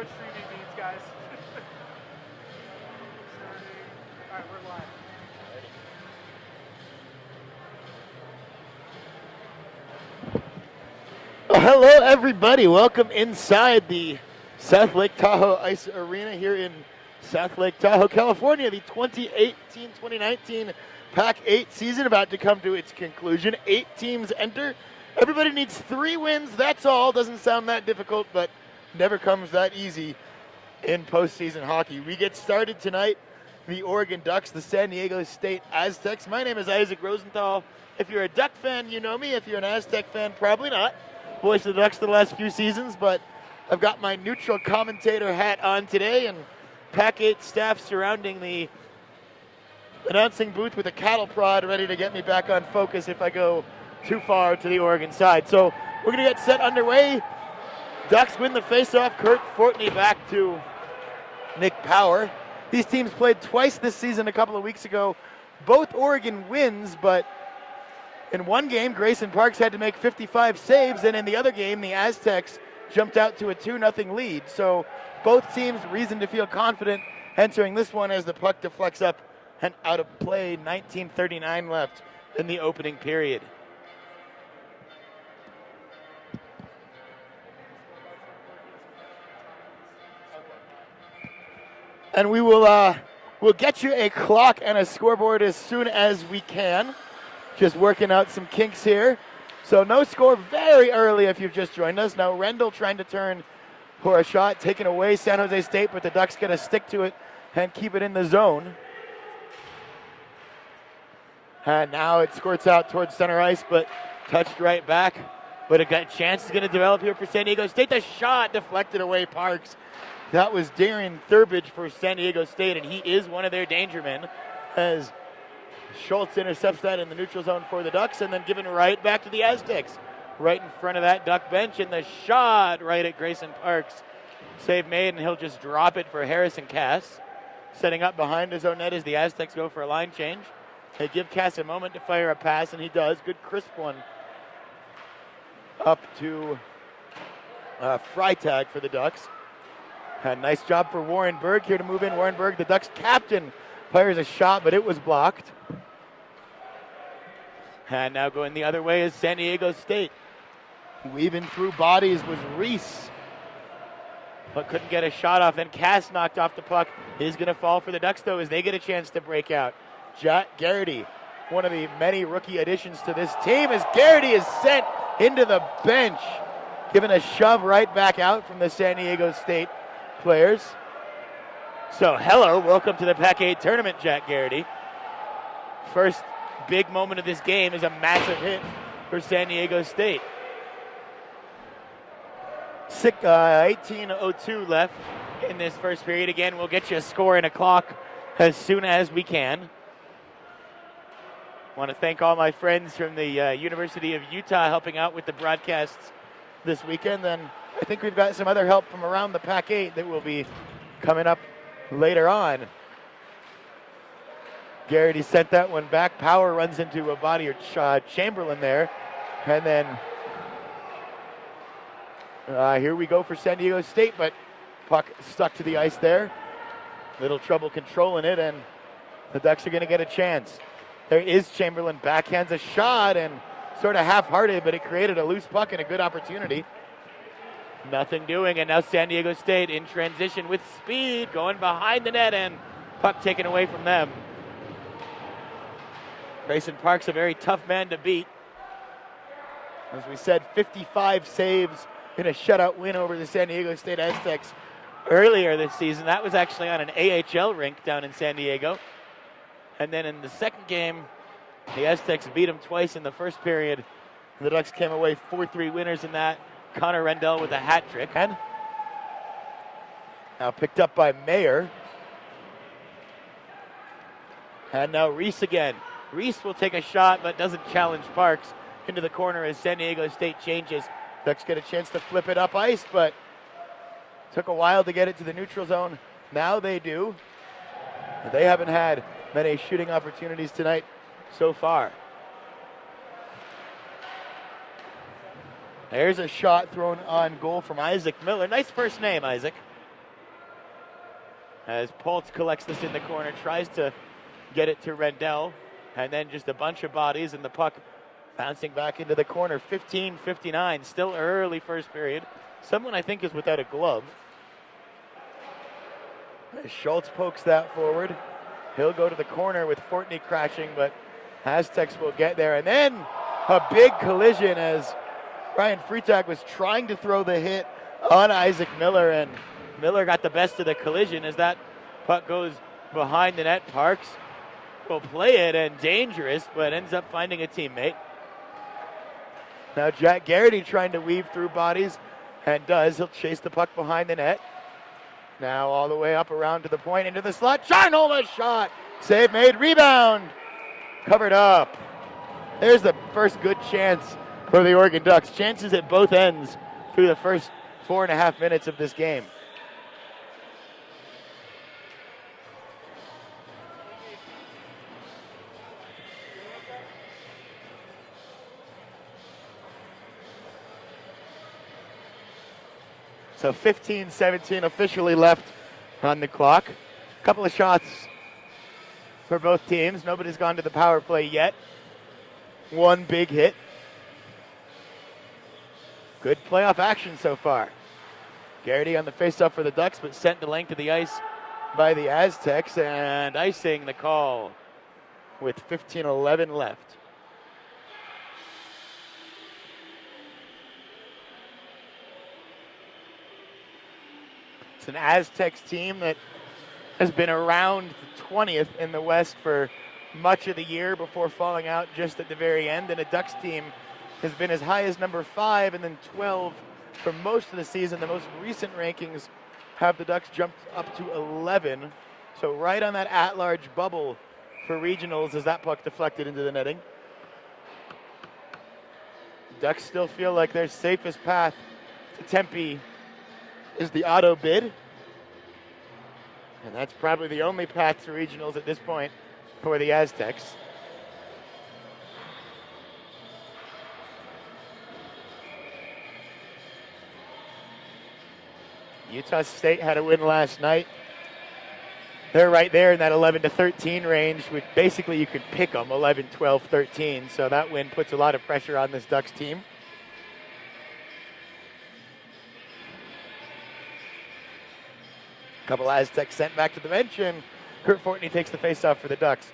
start streaming beats, guys. All right, we're live. Well, hello, everybody. Welcome inside the South Lake Tahoe Ice Arena here in South Lake Tahoe, California. The 2018-2019 PAC-8 season about to come to its conclusion. 8 teams enter. Everybody needs 3 wins. That's all. Doesn't sound that difficult, but never comes that easy in postseason hockey. We get started tonight. The Oregon Ducks, the San Diego State Aztecs. My name is Isaac Rosenthal. If you're a Duck fan, you know me. If you're an Aztec fan, probably not. Voiced the Ducks the last few seasons, but I've got my neutral commentator hat on today, and PAC-8 staff surrounding the announcing booth with a cattle prod ready to get me back on focus if I go too far to the Oregon side. So we're going to get set underway. Ducks win the faceoff. Kurt Fortney back to Nick Power. These teams played twice this season a couple of weeks ago. Both Oregon wins, but in one game, Grayson Parks had to make 55 saves, and in the other game, the Aztecs jumped out to a 2-0 lead. So both teams reason to feel confident entering this one as the puck deflects up and out of play. 19:39 left in the opening period. And we will we'll get you a clock and a scoreboard as soon as we can. Just working out some kinks here. So no score very early if you've just joined us. Now Rendell trying to turn for a shot, taken away San Jose State, but the Ducks going to stick to it and keep it in the zone. And now it squirts out towards center ice, but touched right back. But a chance is going to develop here for San Diego State. The shot deflected away Parks. That was Darren Thurbage for San Diego State, and he is one of their danger men as Schultz intercepts that in the neutral zone for the Ducks and then given right back to the Aztecs. Right in front of that Duck bench, and the shot right at Grayson Parks. Save made, and he'll just drop it for Harrison Cass. Setting up behind his own net as the Aztecs go for a line change. They give Cass a moment to fire a pass, and he does. Good crisp one up to Freitag for the Ducks. A nice job for Warren Berg here to move in. Warren Berg, the Ducks captain, fires a shot, but it was blocked. And now going the other way is San Diego State. Weaving through bodies was Reese, but couldn't get a shot off. And Cass knocked off the puck. Is going to fall for the Ducks, though, as they get a chance to break out. Jack Garrity, one of the many rookie additions to this team, as Garrity is sent into the bench, given a shove right back out from the San Diego State players. So, hello, welcome to the PAC-8 tournament, Jack Garrity. First big moment of this game is a massive hit for San Diego State. 18:02 left in this first period. Again, we'll get you a score and a clock as soon as we can. Want to thank all my friends from the University of Utah helping out with the broadcasts this weekend. And I think we've got some other help from around the PAC-8 that will be coming up later on. Garrity sent that one back. Power runs into a body of Chamberlain there. And then here we go for San Diego State, but puck stuck to the ice there. Little trouble controlling it, and the Ducks are going to get a chance. There is Chamberlain, backhands a shot, and sort of half-hearted, but it created a loose puck and a good opportunity. Nothing doing, and now San Diego State in transition with speed, going behind the net, and puck taken away from them. Grayson Parks, a very tough man to beat. As we said, 55 saves in a shutout win over the San Diego State Aztecs earlier this season. That was actually on an AHL rink down in San Diego. And then in the second game, the Aztecs beat them twice in the first period. The Ducks came away 4-3 winners in that. Connor Rendell with a hat trick. And now picked up by Mayer. And now Reese again. Reese will take a shot, but doesn't challenge Parks into the corner as San Diego State changes. Ducks get a chance to flip it up ice, but took a while to get it to the neutral zone. Now they do. They haven't had many shooting opportunities tonight so far. There's a shot thrown on goal from Isaac Miller. Nice first name, Isaac. as Poltz collects this in the corner, tries to get it to Rendell, and then just a bunch of bodies and the puck bouncing back into the corner. 15:59, still early first period. Someone I think is without a glove. As Schultz pokes that forward. He'll go to the corner with Fortney crashing, but Aztecs will get there. And then a big collision as Ryan Freitag was trying to throw the hit on Isaac Miller, and Miller got the best of the collision as that puck goes behind the net. Parks will play it, and dangerous, but ends up finding a teammate. Now Jack Garrity trying to weave through bodies, and does. He'll chase the puck behind the net. Now all the way up around to the point, into the slot. Charnola shot. Save made. Rebound. Covered up. There's the first good chance for the Oregon Ducks. Chances at both ends through the first 4.5 minutes of this game. So 15-17 officially left on the clock. A couple of shots for both teams. Nobody's gone to the power play yet. One big hit. Good playoff action so far. Garrity on the faceoff for the Ducks, but sent to length of the ice by the Aztecs, and icing the call with 15:11 left. It's an Aztecs team that has been around the 20th in the West for much of the year before falling out just at the very end, and a Ducks team has been as high as number 5 and then 12 for most of the season. The most recent rankings have the Ducks jumped up to 11, so right on that at-large bubble for regionals as that puck deflected into the netting. Ducks still feel like their safest path to Tempe is the auto bid, and that's probably the only path to regionals at this point for the Aztecs. Utah State had a win last night. They're right there in that 11-13 range, which basically you could pick them 11, 12, 13, so that win puts a lot of pressure on this Ducks team. Couple Aztecs sent back to the bench, and Kurt Fortney takes the faceoff for the Ducks.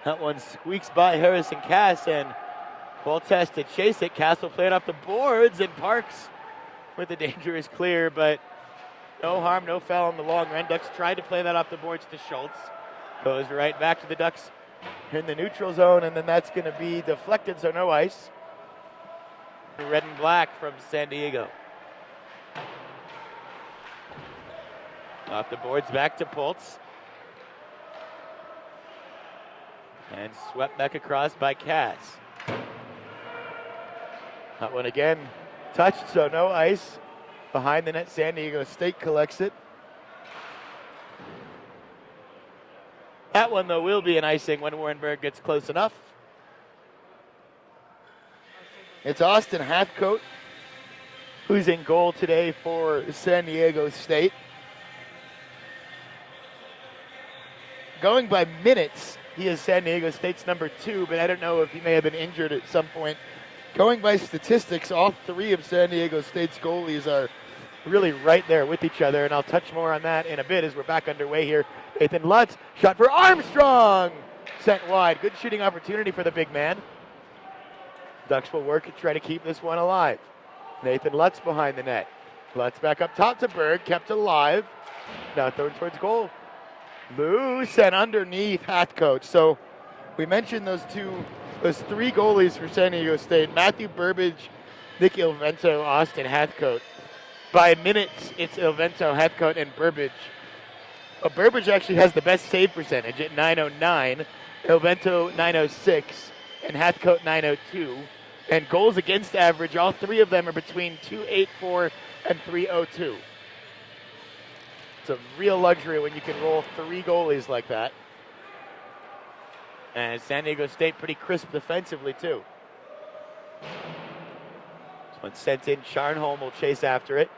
That one squeaks by Harrison Cass, and Poltz to chase it. Cass will play it off the boards, and Parks with a dangerous clear, but no harm, no foul in the long run. Ducks tried to play that off the boards to Schultz. Goes right back to the Ducks in the neutral zone, and then that's going to be deflected, so no ice. Red and black from San Diego. Off the boards, back to Poltz. And swept back across by Cass. That one again touched, so no ice. Behind the net, San Diego State collects it. That one, though, will be an icing when Warrenberg gets close enough. It's Austin Hathcote who's in goal today for San Diego State. Going by minutes, he is San Diego State's number 2, but I don't know if he may have been injured at some point. Going by statistics, all 3 of San Diego State's goalies are really right there with each other, and I'll touch more on that in a bit as we're back underway here. Nathan Lutz, shot for Armstrong, sent wide. Good shooting opportunity for the big man. Ducks will work to try to keep this one alive. Nathan Lutz behind the net. Lutz back up top to Berg, kept alive. Now thrown towards goal. Loose and underneath Hathcote. So we mentioned those 3 goalies for San Diego State. Matthew Burbage, Nick Ilvento, Austin Hathcote. By minutes, it's Ilvento, Hathcote, and Burbage. Burbage actually has the best save percentage at .909, Ilvento .906, and Hathcote .902. And goals against average, all 3 of them are between .284 and .302. It's a real luxury when you can roll 3 goalies like that. And San Diego State pretty crisp defensively too. This one sent in. Scharnholm will chase after it.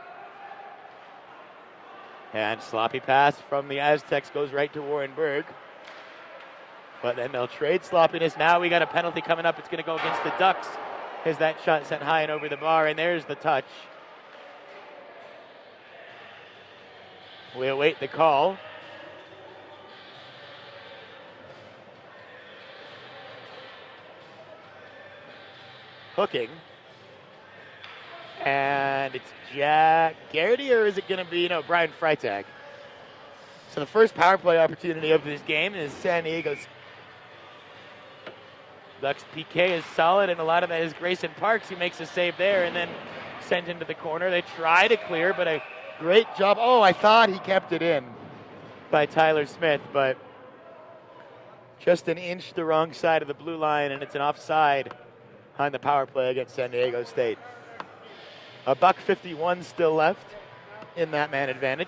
And sloppy pass from the Aztecs goes right to Warren Berg. But then they'll trade sloppiness. Now we got a penalty coming up. It's going to go against the Ducks. As that shot sent high and over the bar, and there's the touch. We await the call. Hooking. And it's Jack Garrity, or is it going to be, Brian Freitag? So the first power play opportunity of this game is San Diego's. Ducks PK is solid, and a lot of that is Grayson Parks, who makes a save there and then sent into the corner. They try to clear, but a great job. Oh, I thought he kept it in by Tyler Smith, but just an inch the wrong side of the blue line, and it's an offside on the power play against San Diego State. $1:51 still left in that man advantage.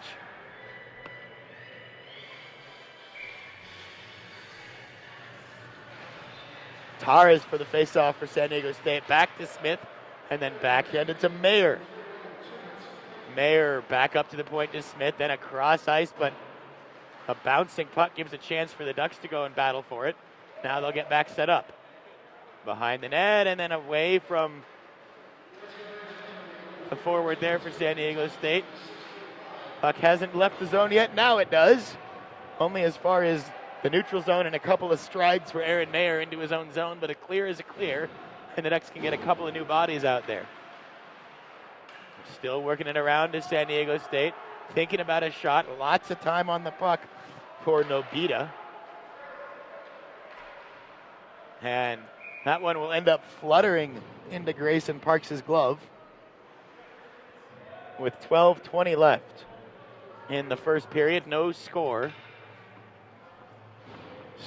Torres for the faceoff for San Diego State. Back to Smith, and then backhanded to Mayer. Mayer back up to the point to Smith, then across ice, but a bouncing puck gives a chance for the Ducks to go and battle for it. Now they'll get back set up. Behind the net, and then away from the forward there for San Diego State. Puck hasn't left the zone yet. Now it does. Only as far as the neutral zone, and a couple of strides for Aaron Mayer into his own zone, but a clear is a clear, and the Ducks can get a couple of new bodies out there. Still working it around to San Diego State, thinking about a shot. Lots of time on the puck for Nobita. And that one will end up fluttering into Grayson Parks' glove with 12:20 left in the first period. No score.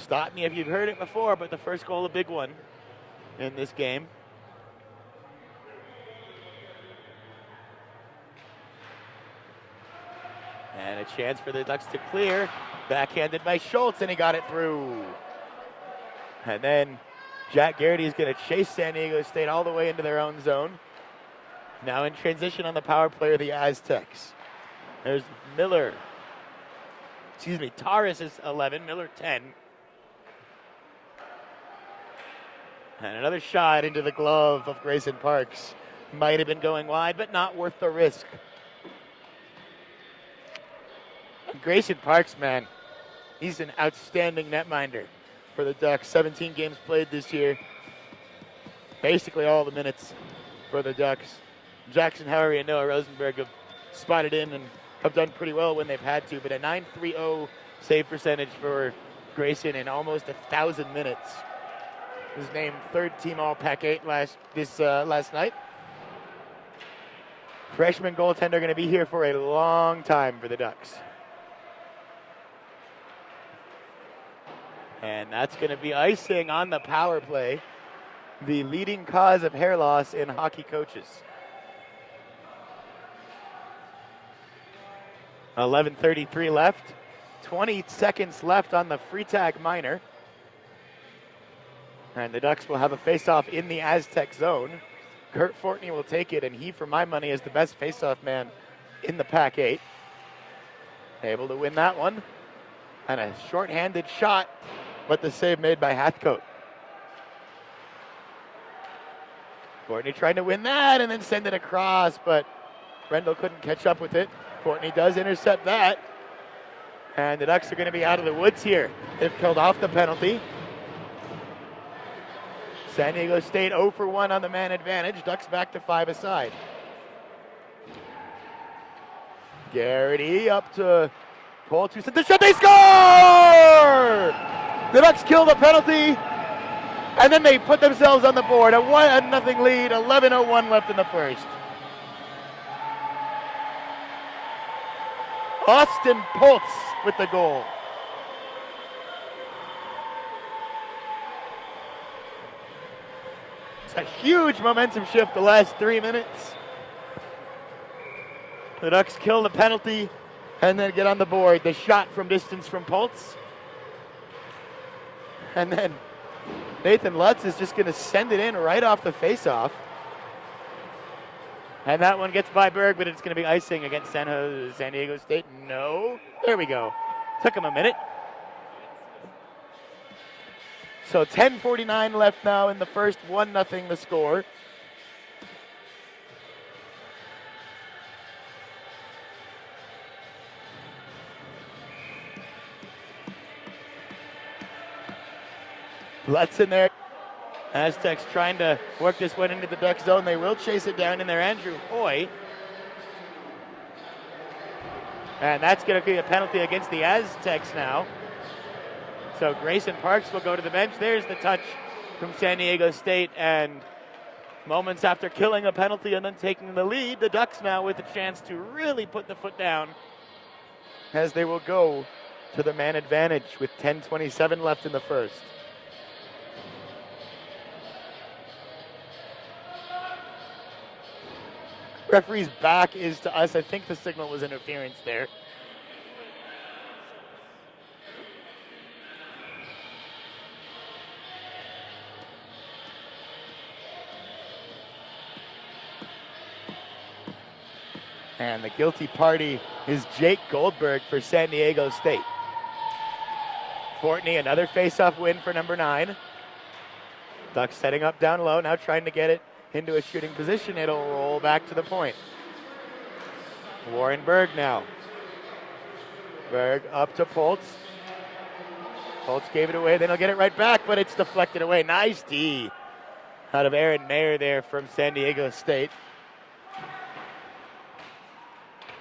Stop me if you've heard it before, but the first goal, a big one in this game. And a chance for the Ducks to clear. Backhanded by Schultz, and he got it through. And then Jack Garrity is going to chase San Diego State all the way into their own zone. Now in transition on the power play of the Aztecs. There's Miller. Torres is 11, Miller 10. And another shot into the glove of Grayson Parks. Might have been going wide, but not worth the risk. Grayson Parks, man, he's an outstanding netminder for the Ducks. 17 games played this year. Basically all the minutes for the Ducks. Jackson Howery and Noah Rosenberg have spotted in and have done pretty well when they've had to, but a .930 save percentage for Grayson in almost 1,000 minutes. He was named third team all PAC-8 last night. Freshman goaltender going to be here for a long time for the Ducks. And that's going to be icing on the power play, the leading cause of hair loss in hockey coaches. 11:33 left, 20 seconds left on the Freitag minor. And the Ducks will have a faceoff in the Aztec zone. Kurt Fortney will take it, and he, for my money, is the best faceoff man in the PAC-8. Able to win that one. And a short-handed shot, but the save made by Hathcote. Fortney trying to win that and then send it across, but Rendell couldn't catch up with it. Fortney does intercept that. And the Ducks are going to be out of the woods here. They've killed off the penalty. San Diego State 0 for 1 on the man advantage. Ducks back to 5 aside. Garrity up to Paul. The shot, they score! The Ducks kill the penalty, and then they put themselves on the board. A 1-0 lead, 11:01 left in the first. Austin Poltz with the goal. It's a huge momentum shift the last 3 minutes. The Ducks kill the penalty and then get on the board. The shot from distance from Poltz. And then Nathan Lutz is just going to send it in right off the faceoff. And that one gets by Berg, but it's going to be icing against San Diego State. No. There we go. Took him a minute. So 10:49 left now in the first, 1-0 the score. Lutz in there. Aztecs trying to work this one into the Duck zone. They will chase it down in there. Andrew Hoy. And that's going to be a penalty against the Aztecs now. So Grayson Parks will go to the bench. There's the touch from San Diego State. And moments after killing a penalty and then taking the lead, the Ducks now with a chance to really put the foot down as they will go to the man advantage with 10:27 left in the first. Referee's back is to us. I think the signal was interference there. And the guilty party is Jake Goldberg for San Diego State. Fortney, another face-off win for number 9. Ducks setting up down low, now trying to get it into a shooting position. It'll roll back to the point. Warren Berg now. Berg up to Poltz. Poltz gave it away, then he'll get it right back, but it's deflected away. Nice D out of Aaron Mayer there from San Diego State.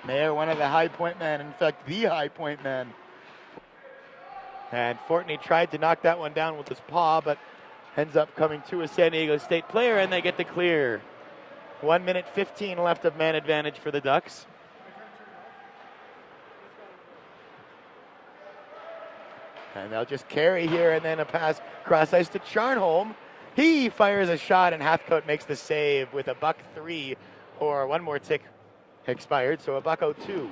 Mayer, one of the high point men, in fact, the high point man. And Fortney tried to knock that one down with his paw, but ends up coming to a San Diego State player, and they get the clear. 1:15 left of man advantage for the Ducks. And they'll just carry here, and then a pass cross ice to Charnholm. He fires a shot, and Hathcote makes the save with a $1.03, or one more tick expired, so a $1.02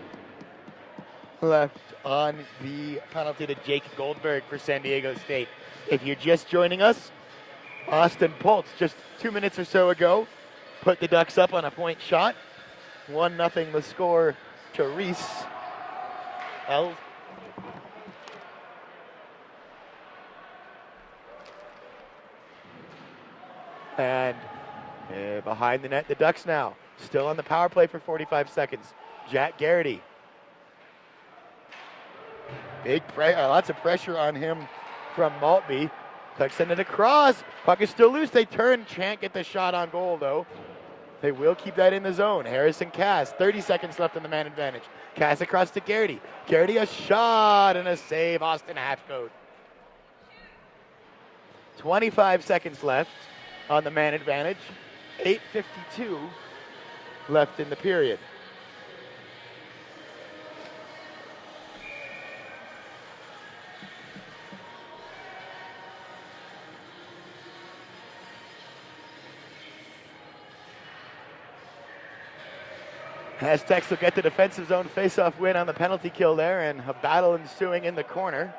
left on the penalty to Jake Goldberg for San Diego State. If you're just joining us, Austin Poltz just 2 minutes or so ago put the Ducks up on a point shot. 1-0 the score to Reese L. And behind the net, the Ducks now. Still on the power play for 45 seconds. Jack Garrity. Lots of pressure on him from Maltby. Ducks send it across. Puck is still loose. They turn. Can't get the shot on goal, though. They will keep that in the zone. Harrison Cass, 30 seconds left in the man advantage. Cass across to Garrity. Garrity, a shot and a save. Austin Hathcote. 25 seconds left on the man advantage. 8:52 left in the period. Aztecs will get the defensive zone face-off win on the penalty kill there, and a battle ensuing in the corner.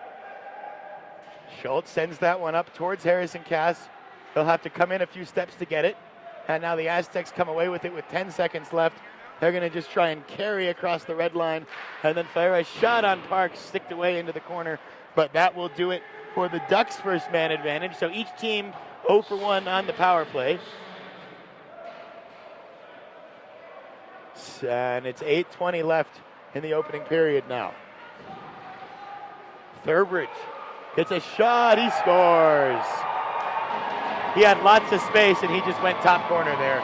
Schultz sends that one up towards Harrison Cass. He'll have to come in a few steps to get it. And now the Aztecs come away with it with 10 seconds left. They're going to just try and carry across the red line and then fire a shot on Parks, sticked away into the corner. But that will do it for the Ducks' first man advantage. So each team 0 for 1 on the power play. And it's 8:20 left in the opening period now. Thurbridge gets a shot. He scores. He had lots of space, and he just went top corner there.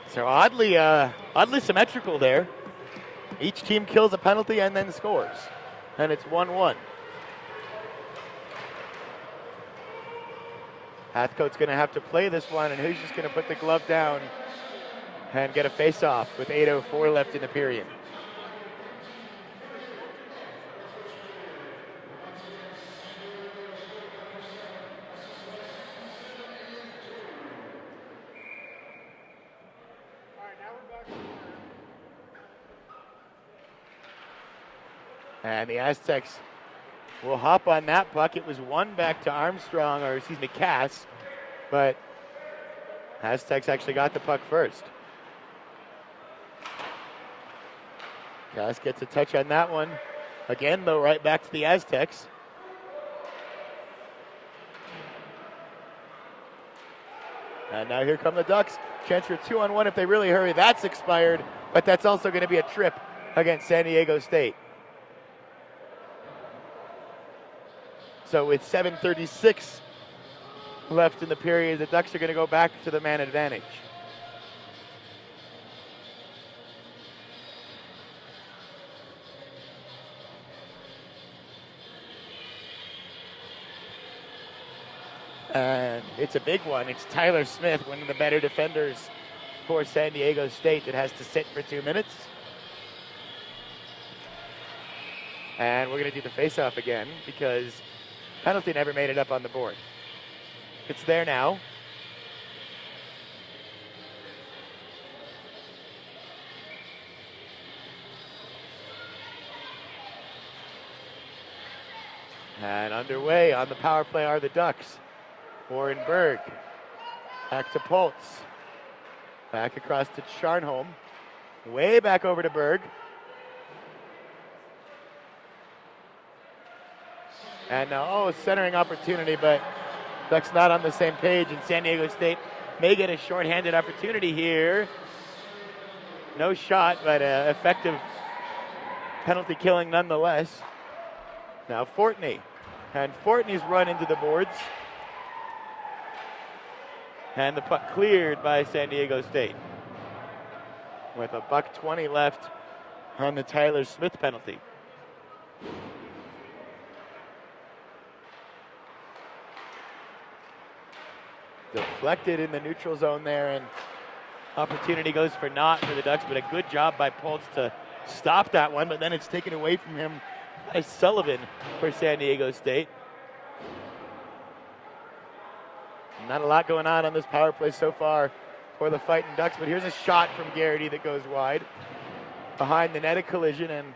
So oddly symmetrical there. Each team kills a penalty and then scores. And it's 1-1. Hathcote's going to have to play this one, and he's just going to put the glove down and get a face-off with 8:04 left in the period. And the Aztecs will hop on that puck. It was one back to Armstrong, or excuse me, Cass, but Aztecs actually got the puck first. Cass gets a touch on that one. Again, though, right back to the Aztecs. And now here come the Ducks. Chance for 2-on-1 if they really hurry. That's expired, but that's also going to be a trip against San Diego State. So with 7:36 left in the period, the Ducks are going to go back to the man advantage. And it's a big one. It's Tyler Smith, one of the better defenders for San Diego State, that has to sit for 2 minutes. And we're going to do the face-off again because penalty never made it up on the board. It's there now. And underway on the power play are the Ducks. Warren Berg, back to Poltz, back across to Charnholm, way back over to Berg. And now, centering opportunity, but Ducks not on the same page, and San Diego State may get a shorthanded opportunity here. No shot, but effective penalty killing nonetheless. Now Fortney, and Fortney's run into the boards. And the puck cleared by San Diego State with a $1:20 left on the Tyler Smith penalty. Deflected in the neutral zone there, and opportunity goes for naught for the Ducks, but a good job by Poltz to stop that one, but then it's taken away from him by Sullivan for San Diego State. Not a lot going on this power play so far for the Fighting Ducks, but here's a shot from Garrity that goes wide. Behind the net, a collision, and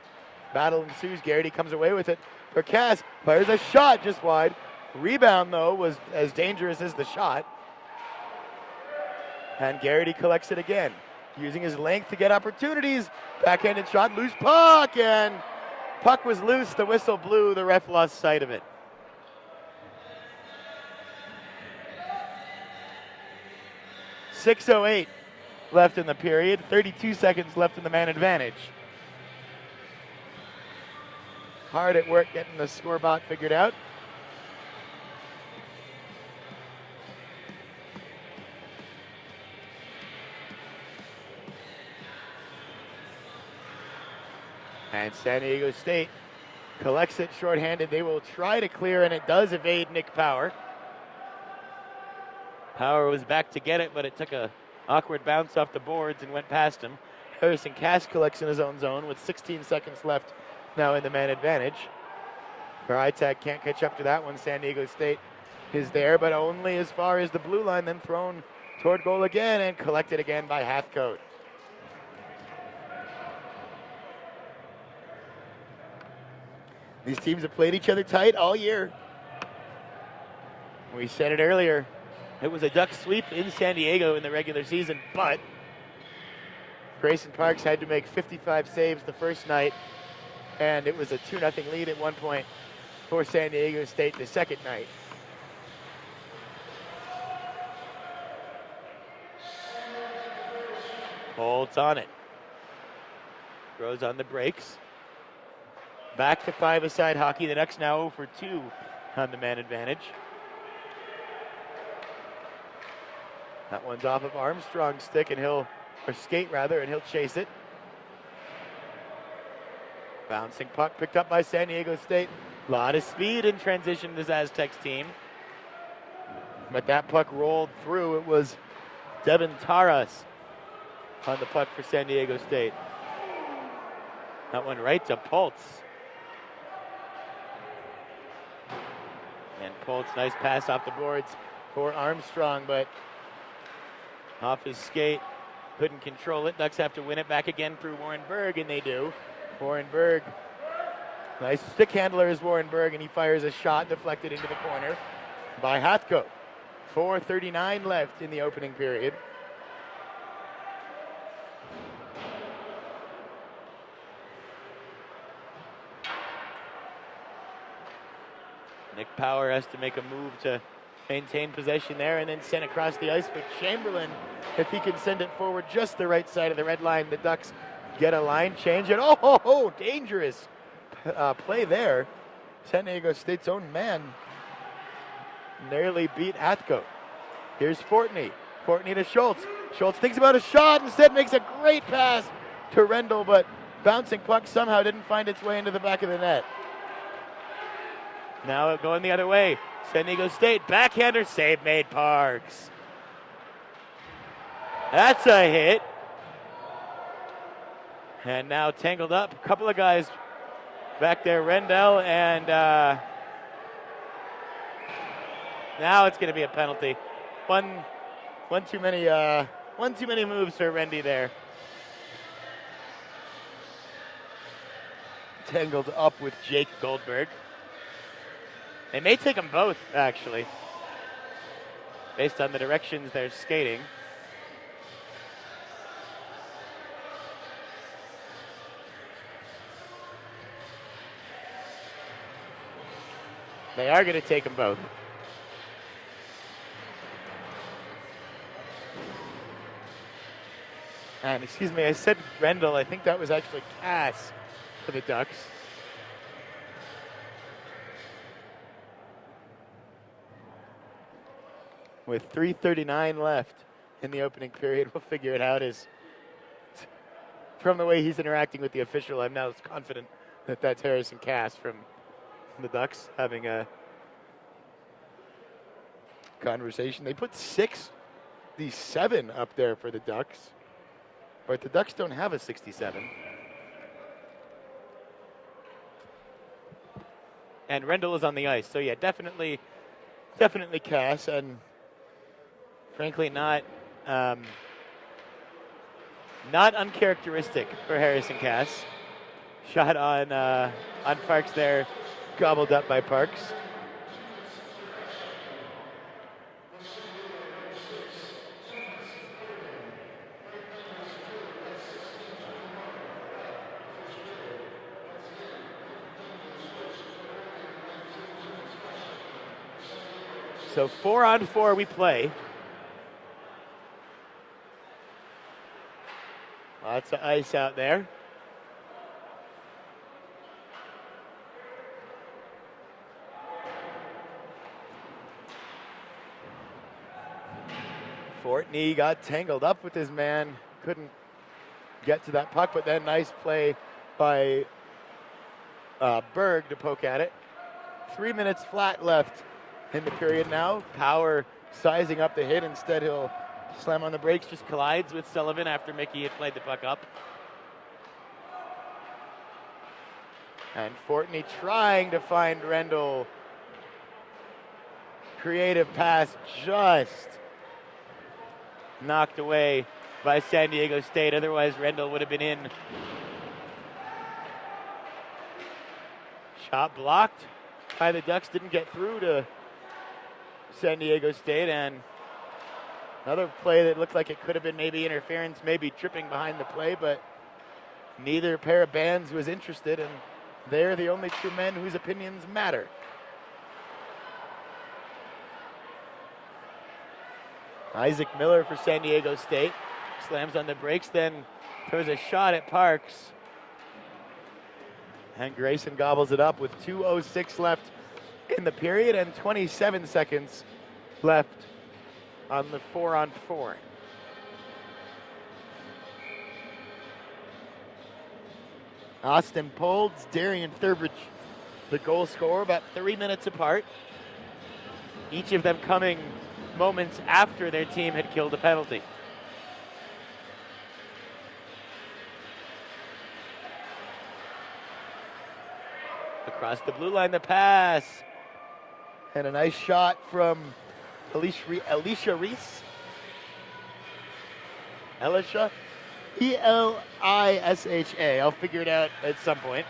battle ensues. Garrity comes away with it for Cass. Fires a shot just wide. Rebound, though, was as dangerous as the shot. And Garrity collects it again, using his length to get opportunities. Backhanded shot, loose puck, and puck was loose. The whistle blew. The ref lost sight of it. .608 left in the period, 32 seconds left in the man advantage. Hard at work getting the scoreboard figured out. And San Diego State collects it shorthanded. They will try to clear, and it does evade Nick Power. Power was back to get it, but it took a awkward bounce off the boards and went past him. Harrison Cass collects in his own zone with 16 seconds left now in the man advantage. Freitag can't catch up to that one. San Diego State is there, but only as far as the blue line, then thrown toward goal again and collected again by Hathcote. These teams have played each other tight all year. We said it earlier. It was a Duck sweep in San Diego in the regular season, but Grayson Parks had to make 55 saves the first night, and it was a 2-0 lead at one point for San Diego State the second night. Holds on it. Throws on the brakes. Back to five-a-side hockey. The Ducks now 0 for 2 on the man advantage. That one's off of Armstrong's stick, and he'll chase it. Bouncing puck picked up by San Diego State. A lot of speed in transition to this Aztecs team. But that puck rolled through. It was Devin Taras on the puck for San Diego State. That one right to Poltz. And Poltz, nice pass off the boards for Armstrong, but off his skate, couldn't control it. Ducks have to win it back again through Warren Berg, and they do. Warren Berg Nice stick handler is Warren Berg, and he fires a shot deflected into the corner by Hathco. 4:39 left in the opening period. Nick Power has to make a move to maintain possession there and then send across the ice for Chamberlain. If he can send it forward just the right side of the red line, the Ducks get a line change. And dangerous play there. San Diego State's own man nearly beat Hathco. Here's Fortney. Fortney to Schultz. Schultz thinks about a shot, instead makes a great pass to Rendell, but bouncing puck somehow didn't find its way into the back of the net. Now going the other way. San Diego State backhander save made Parks. That's a hit. And now tangled up. A couple of guys back there, Rendell, and now it's going to be a penalty. One too many moves for Rendy there. Tangled up with Jake Goldberg. They may take them both, actually, based on the directions they're skating. They are going to take them both. And excuse me, I said Rendell. I think that was actually Cass for the Ducks. With 3:39 left in the opening period, we'll figure it out. As from the way he's interacting with the official, I'm now confident that that's Harrison Cass from the Ducks having a conversation. They put 67 up there for the Ducks, but the Ducks don't have a 67. And Rendell is on the ice, so yeah, definitely Cass, and frankly not uncharacteristic for Harrison Cass. Shot on Parks there, gobbled up by Parks. So 4-on-4 we play. Lots of ice out there. Fortney got tangled up with his man. Couldn't get to that puck, but then nice play by Berg to poke at it. 3 minutes flat left in the period now. Power sizing up the hit. Instead, he'll slam on the brakes, just collides with Sullivan after Mickey had played the puck up. And Fortney trying to find Rendell. Creative pass just knocked away by San Diego State. Otherwise, Rendell would have been in. Shot blocked by the Ducks. Didn't get through to San Diego State. And another play that looked like it could have been maybe interference, maybe tripping behind the play, but neither pair of bands was interested, and they're the only two men whose opinions matter. Isaac Miller for San Diego State slams on the brakes, then throws a shot at Parks. And Grayson gobbles it up with 2:06 left in the period and 27 seconds left on the 4-on-4. Austin Polds, Darian Thurbridge, the goal scorer, about 3 minutes apart. Each of them coming moments after their team had killed a penalty. Across the blue line, the pass. And a nice shot from Alicia Reese. Elisha? Elisha. I'll figure it out at some point.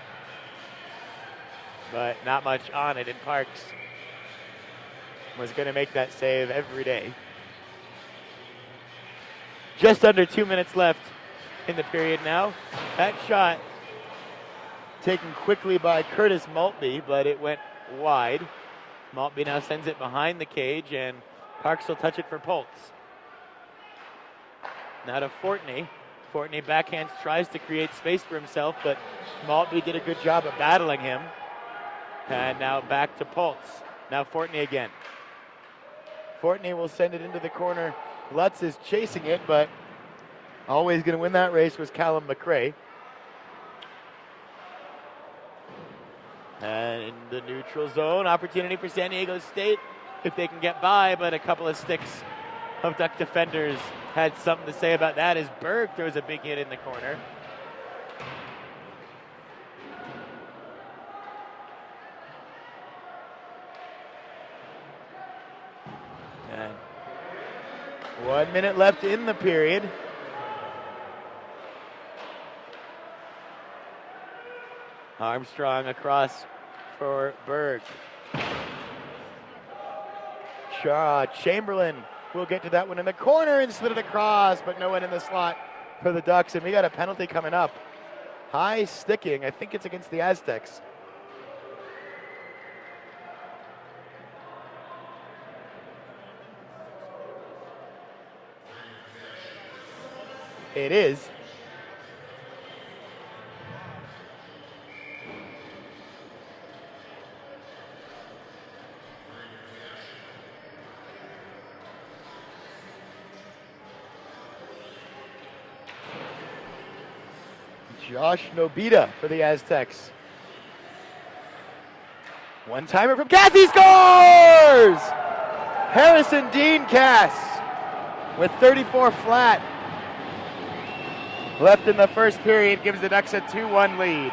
but not much on it, and Parks was going to make that save every day. Just under 2 minutes left in the period now. That shot taken quickly by Curtis Maltby, but it went wide. Maltby now sends it behind the cage, and Parks will touch it for Poltz. Now to Fortney. Fortney backhands, tries to create space for himself, but Maltby did a good job of battling him. And now back to Poltz. Now Fortney again. Fortney will send it into the corner. Lutz is chasing it, but always going to win that race was Callum McRae. And in the neutral zone, opportunity for San Diego State if they can get by, but a couple of sticks of Duck defenders had something to say about that as Berg throws a big hit in the corner. And 1 minute left in the period. Armstrong across for Berg. Chamberlain will get to that one in the corner and slid it across, but no one in the slot for the Ducks, and we got a penalty coming up. High sticking, I think it's against the Aztecs. It is. Josh Nobita for the Aztecs. One-timer from Cass, he scores! Harrison Dean Cass with 34 flat. Left in the first period, gives the Ducks a 2-1 lead.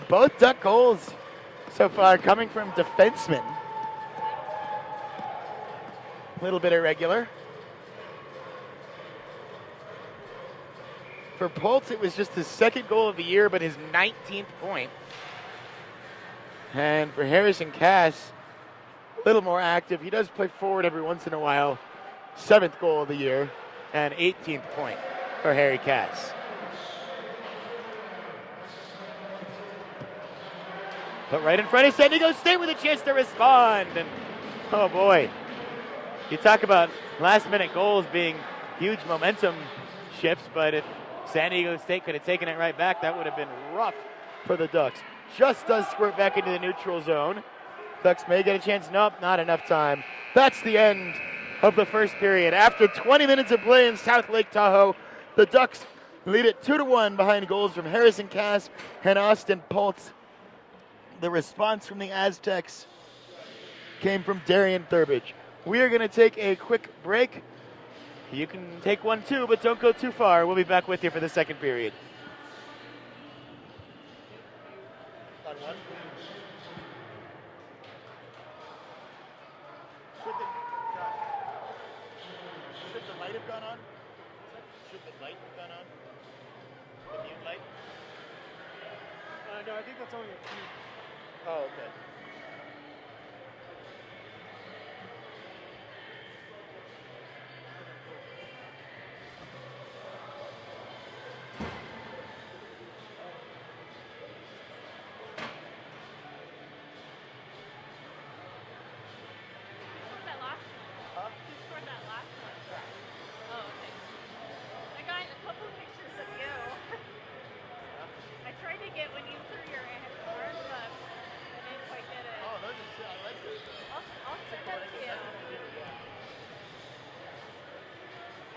Both Duck goals so far coming from defensemen. A little bit irregular. For Poltz, it was just his second goal of the year, but his 19th point. And for Harrison Cass, a little more active. He does play forward every once in a while. 7th goal of the year and 18th point for Harry Cass. But right in front of San Diego State with a chance to respond. And oh boy, you talk about last minute goals being huge momentum shifts, but if San Diego State could have taken it right back, that would have been rough for the Ducks. Just does squirt back into the neutral zone. Ducks may get a chance. Nope, not enough time. That's the end of the first period. After 20 minutes of play in South Lake Tahoe, the Ducks lead it 2-1 behind goals from Harrison Cass and Austin Poltz. The response from the Aztecs came from Darian Thurbage. We are going to take a quick break. You can take one too, but don't go too far. We'll be back with you for the second period. On one. Should the light have gone on? Should the light have gone on? The mute light? No, I think that's only a few. Oh, okay.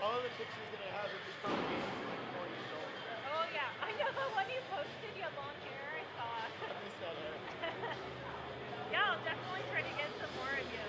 All of the pictures that I have are just probably 4 years old. Oh yeah, I know the one you posted. You have long hair. I saw it. I miss that hair. Yeah, I'll definitely try to get some more of you.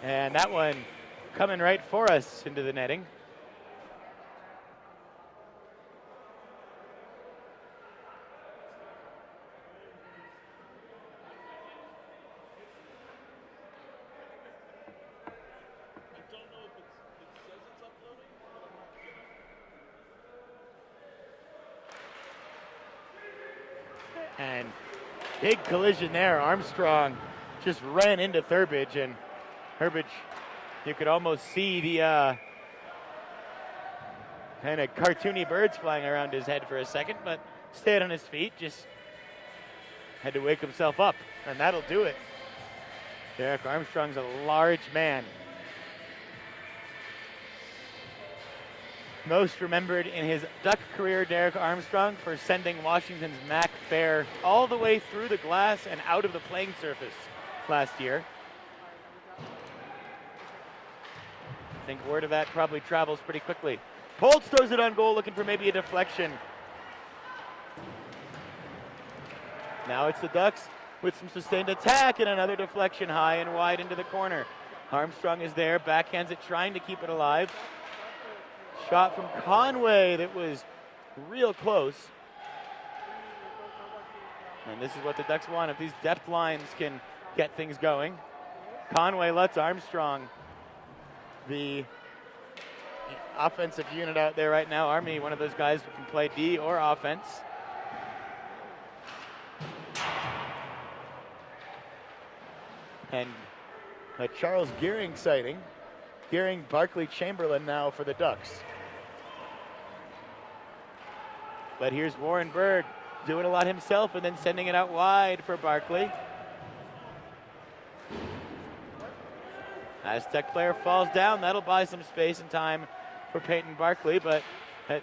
And that one coming right for us into the netting. And big collision there. Armstrong just ran into Thurbridge, and Thurbridge, you could almost see the kind of cartoony birds flying around his head for a second, but stayed on his feet, just had to wake himself up, and that'll do it. Derek Armstrong's a large man. Most remembered in his duck career, Derek Armstrong, for sending Washington's Mac Fair all the way through the glass and out of the playing surface last year. I think word of that probably travels pretty quickly. Poltz throws it on goal, looking for maybe a deflection. Now it's the Ducks with some sustained attack and another deflection high and wide into the corner. Armstrong is there, backhands it, trying to keep it alive. Shot from Conway that was real close. And this is what the Ducks want, if these depth lines can get things going. Conway lets Armstrong, the offensive unit out there right now. Army, one of those guys who can play D or offense. And a Charles Gearing sighting. Gearing, Barkley, Chamberlain now for the Ducks. But here's Warren Berg doing a lot himself and then sending it out wide for Barkley. Aztec player falls down. That'll buy some space and time for Peyton Barkley, but it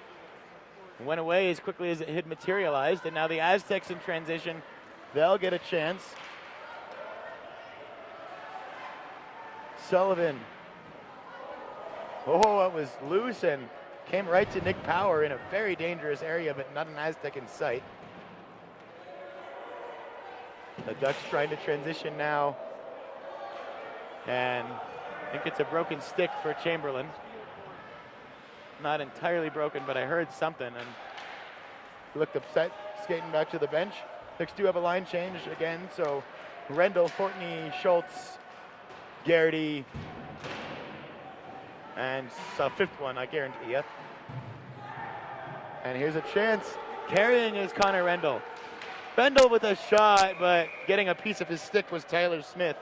went away as quickly as it had materialized. And now the Aztecs in transition. They'll get a chance. Sullivan. Oh, it was loose and came right to Nick Power in a very dangerous area, but not an Aztec in sight. The Ducks trying to transition now. And I think it's a broken stick for Chamberlain. Not entirely broken, but I heard something and looked upset, skating back to the bench. Ducks do have a line change again, so Rendell, Fortney, Schultz, Garrity, and a fifth one, I guarantee you. And here's a chance. Carrying is Connor Rendell. Rendell with a shot, but getting a piece of his stick was Tyler Smith.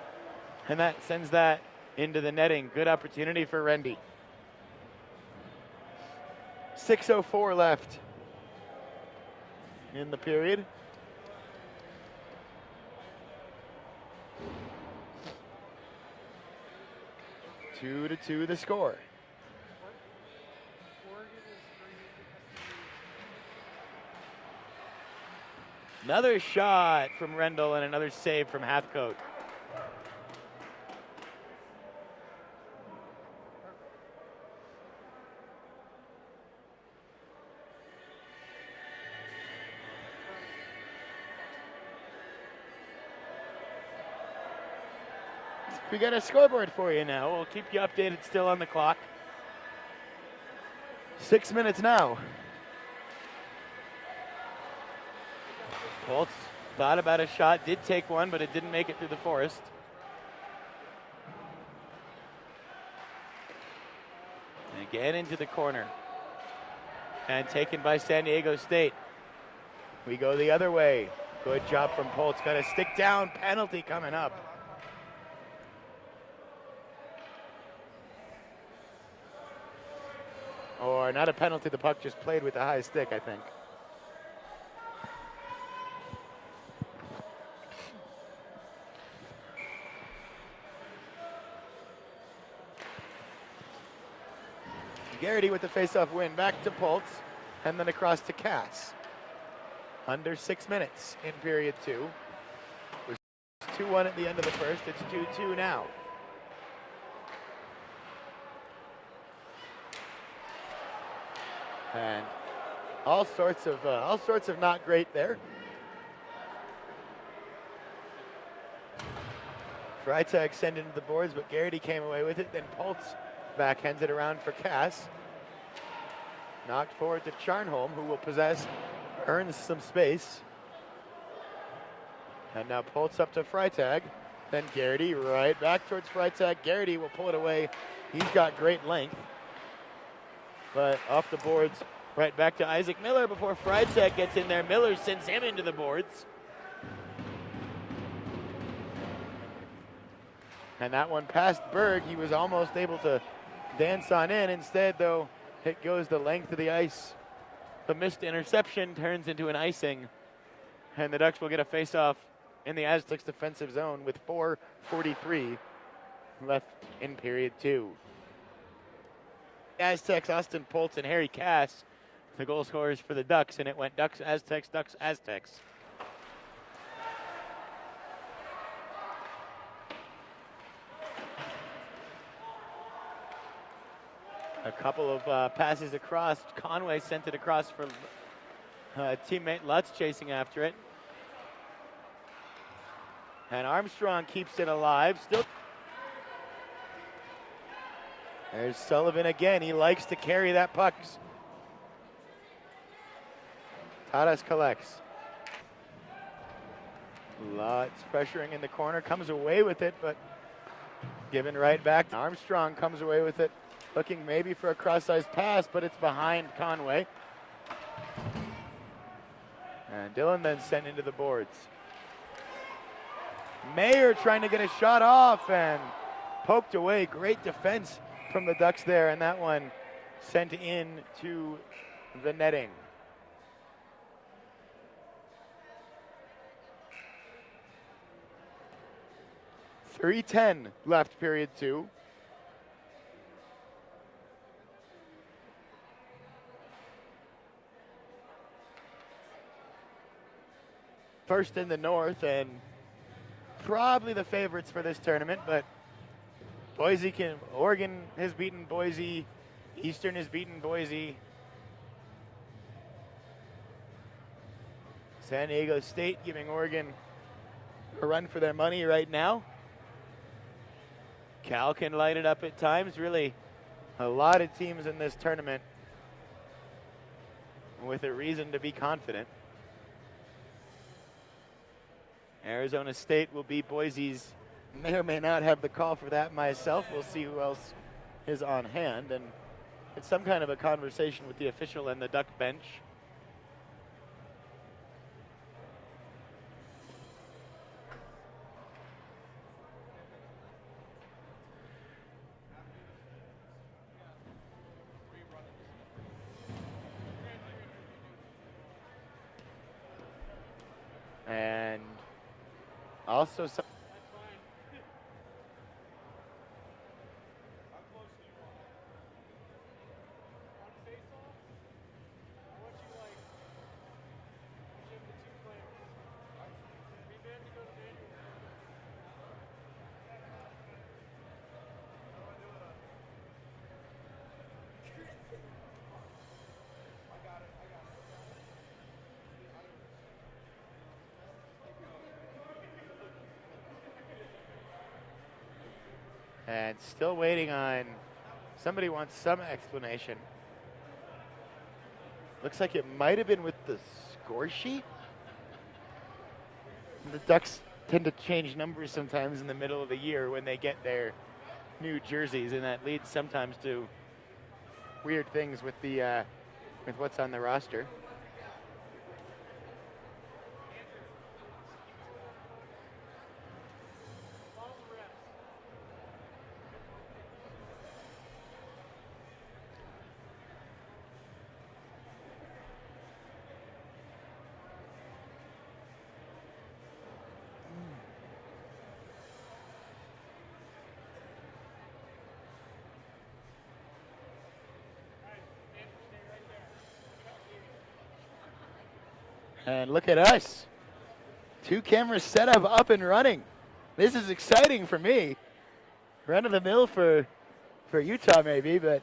And that sends that into the netting. Good opportunity for Rendy. 6:04 left in the period. Two to two the score. Another shot from Rendell and another save from Hathcote. We got a scoreboard for you now. We'll keep you updated still on the clock. 6 minutes now. Poltz thought about a shot, did take one, but it didn't make it through the forest. And again into the corner. And taken by San Diego State. We go the other way. Good job from Poltz. Got a stick down penalty coming up. Or not a penalty, the puck just played with the high stick, I think. Garrity with the face-off win, back to Poltz, and then across to Cass. Under 6 minutes in period two. It was 2-1 at the end of the first, it's 2-2 now. And all sorts of not great there. Freitag sent into the boards, but Garrity came away with it. Then Pultz backhands it around for Cass. Knocked forward to Charnholm, who will possess, earns some space. And now Pultz up to Freitag. Then Garrity right back towards Freitag. Garrity will pull it away. He's got great length. But off the boards, right back to Isaac Miller before Freitag gets in there. Miller sends him into the boards. And that one past Berg, he was almost able to dance on in. Instead, though, it goes the length of the ice. The missed interception turns into an icing. And the Ducks will get a face-off in the Aztecs defensive zone with 4:43 left in period 2. Aztecs, Austin Pultz and Harry Cass, the goal scorers for the Ducks, and it went Ducks, Aztecs, Ducks, Aztecs. A couple of passes across. Conway sent it across for teammate Lutz chasing after it. And Armstrong keeps it alive. Still. There's Sullivan again. He likes to carry that puck. Tadas collects. Lutz pressuring in the corner. Comes away with it, but given right back. Armstrong comes away with it. Looking maybe for a cross-ice pass, but it's behind Conway. And Dillon then sent into the boards. Mayer trying to get a shot off and poked away. Great defense from the Ducks there, and that one sent in to the netting. .3:10 left period 2. First in the North and probably the favorites for this tournament, but Oregon has beaten Boise, Eastern has beaten Boise. San Diego State giving Oregon a run for their money right now. Cal can light it up at times. Really a lot of teams in this tournament with a reason to be confident. Arizona State will be Boise's. May or may not have the call for that myself. We'll see who else is on hand. And it's some kind of a conversation with the official and the Duck bench. And also some. And still waiting on, somebody wants some explanation. Looks like it might have been with the score sheet. The Ducks tend to change numbers sometimes in the middle of the year when they get their new jerseys, and that leads sometimes to weird things with the with what's on the roster. And look at us. 2 cameras set up and running. This is exciting for me. Run of the mill for Utah maybe, but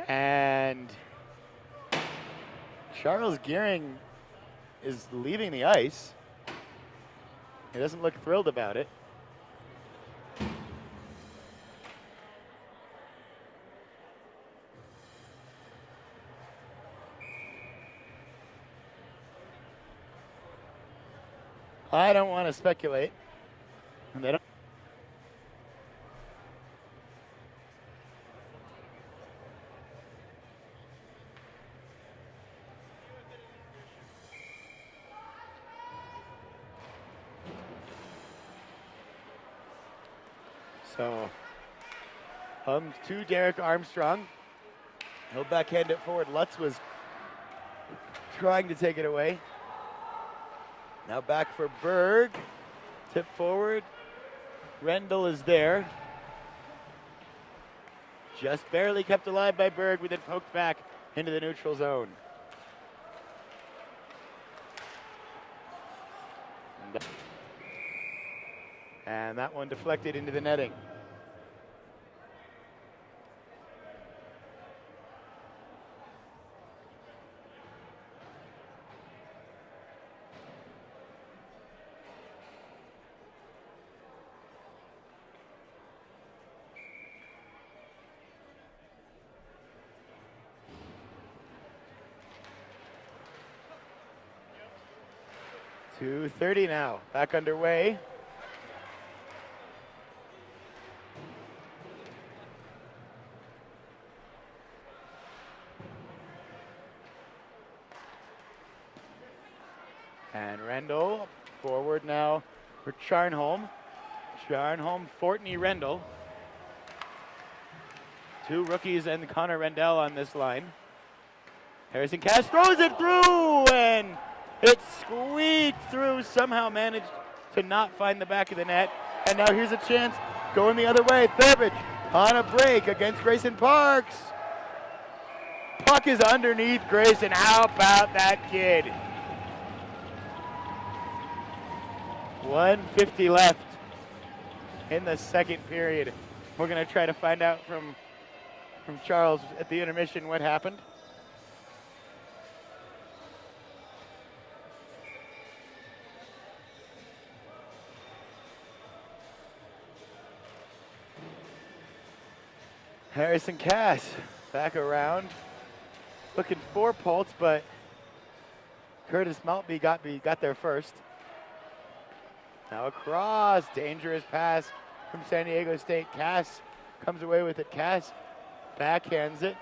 and Charles Gearing is leaving the ice. He doesn't look thrilled about it. I don't want to speculate. And they don't. So, to Derek Armstrong. He'll backhand it forward. Lutz was trying to take it away. Now back for Berg. Tip forward. Rendell is there. Just barely kept alive by Berg, with it poked back into the neutral zone. And that one deflected into the netting. .230 now, back underway. And Rendell forward now for Charnholm. Charnholm, Fortney, Rendell. Two rookies and Connor Rendell on this line. Harrison Cass throws it through, and it squeaked through, somehow managed to not find the back of the net. And now here's a chance going the other way. Thurbich on a break against Grayson Parks. Puck is underneath Grayson. How about that kid? 1:50 left in the second period. We're going to try to find out from Charles at the intermission what happened. Harrison Cass back around, looking for Pultz, but Curtis Maltby got there first. Now across, dangerous pass from San Diego State. Cass comes away with it. Cass backhands it.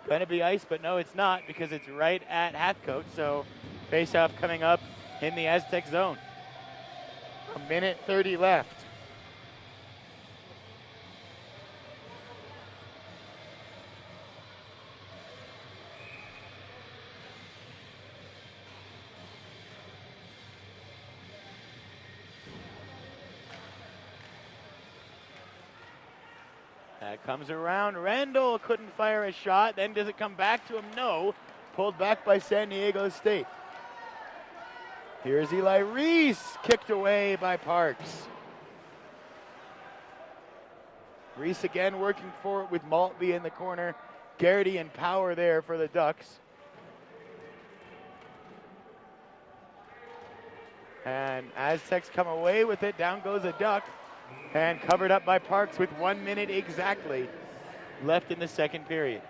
Gonna be ice, but no, it's not, because it's right at Hathcote. So face-off coming up in the Aztec zone. 1:30 left. That comes around. Randall couldn't fire a shot. Then does it come back to him? No. Pulled back by San Diego State. Here's Eli Reese, kicked away by Parks. Reese again working for it with Maltby in the corner. Garrity and Power there for the Ducks. And Aztecs come away with it. Down goes a Duck. And covered up by Parks with 1 minute exactly left in the second period.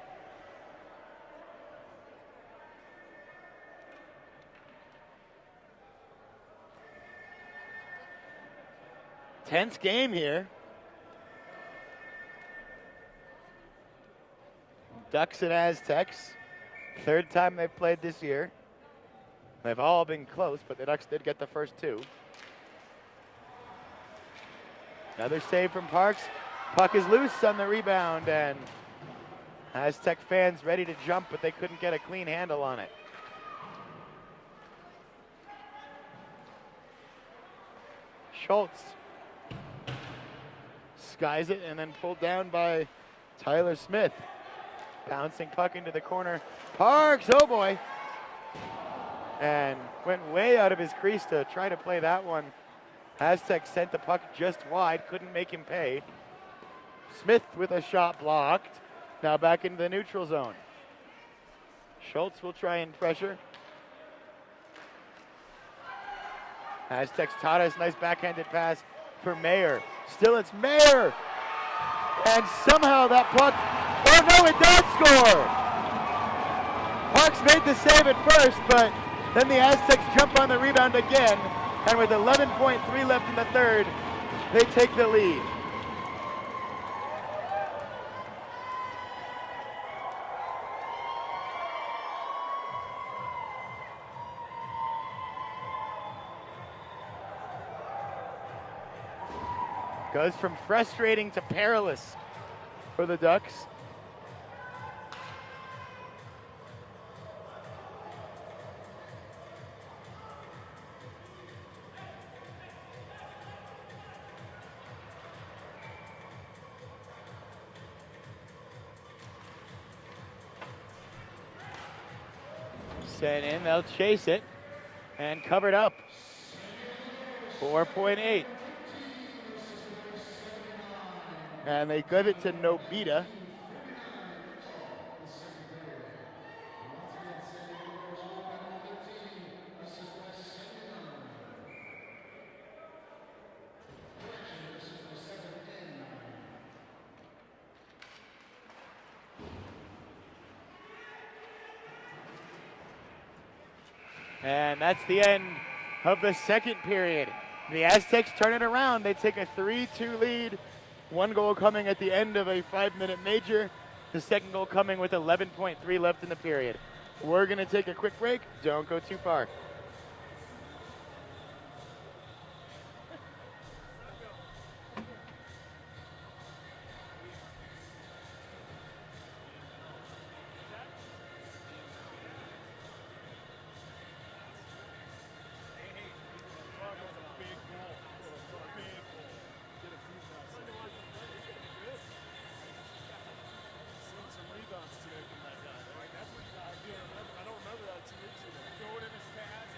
Tense game here. Ducks and Aztecs. Third time they've played this year. They've all been close, but the Ducks did get the first two. Another save from Parks. Puck is loose on the rebound, and Aztec fans ready to jump, but they couldn't get a clean handle on it. Schultz skies it and then pulled down by Tyler Smith. Bouncing puck into the corner. Parks, oh boy. And went way out of his crease to try to play that one. Aztec sent the puck just wide, couldn't make him pay. Smith with a shot blocked. Now back into the neutral zone. Schultz will try and pressure. Aztecs taught us, nice backhanded pass for Mayer. Still it's Mayer! And somehow that puck, oh no, it does score! Parks made the save at first, but then the Aztecs jump on the rebound again, and with 11.3 left in the third, they take the lead. Goes from frustrating to perilous for the Ducks. Sent in, they'll chase it, and covered up. 4.8. And they give it to Nobita. And that's the end of the second period. The Aztecs turn it around. They take a 3-2 lead. One goal coming at the end of a 5-minute major. The second goal coming with 11.3 left in the period. We're going to take a quick break. Don't go too far. I don't remember that 2 weeks ago. Going in his pads,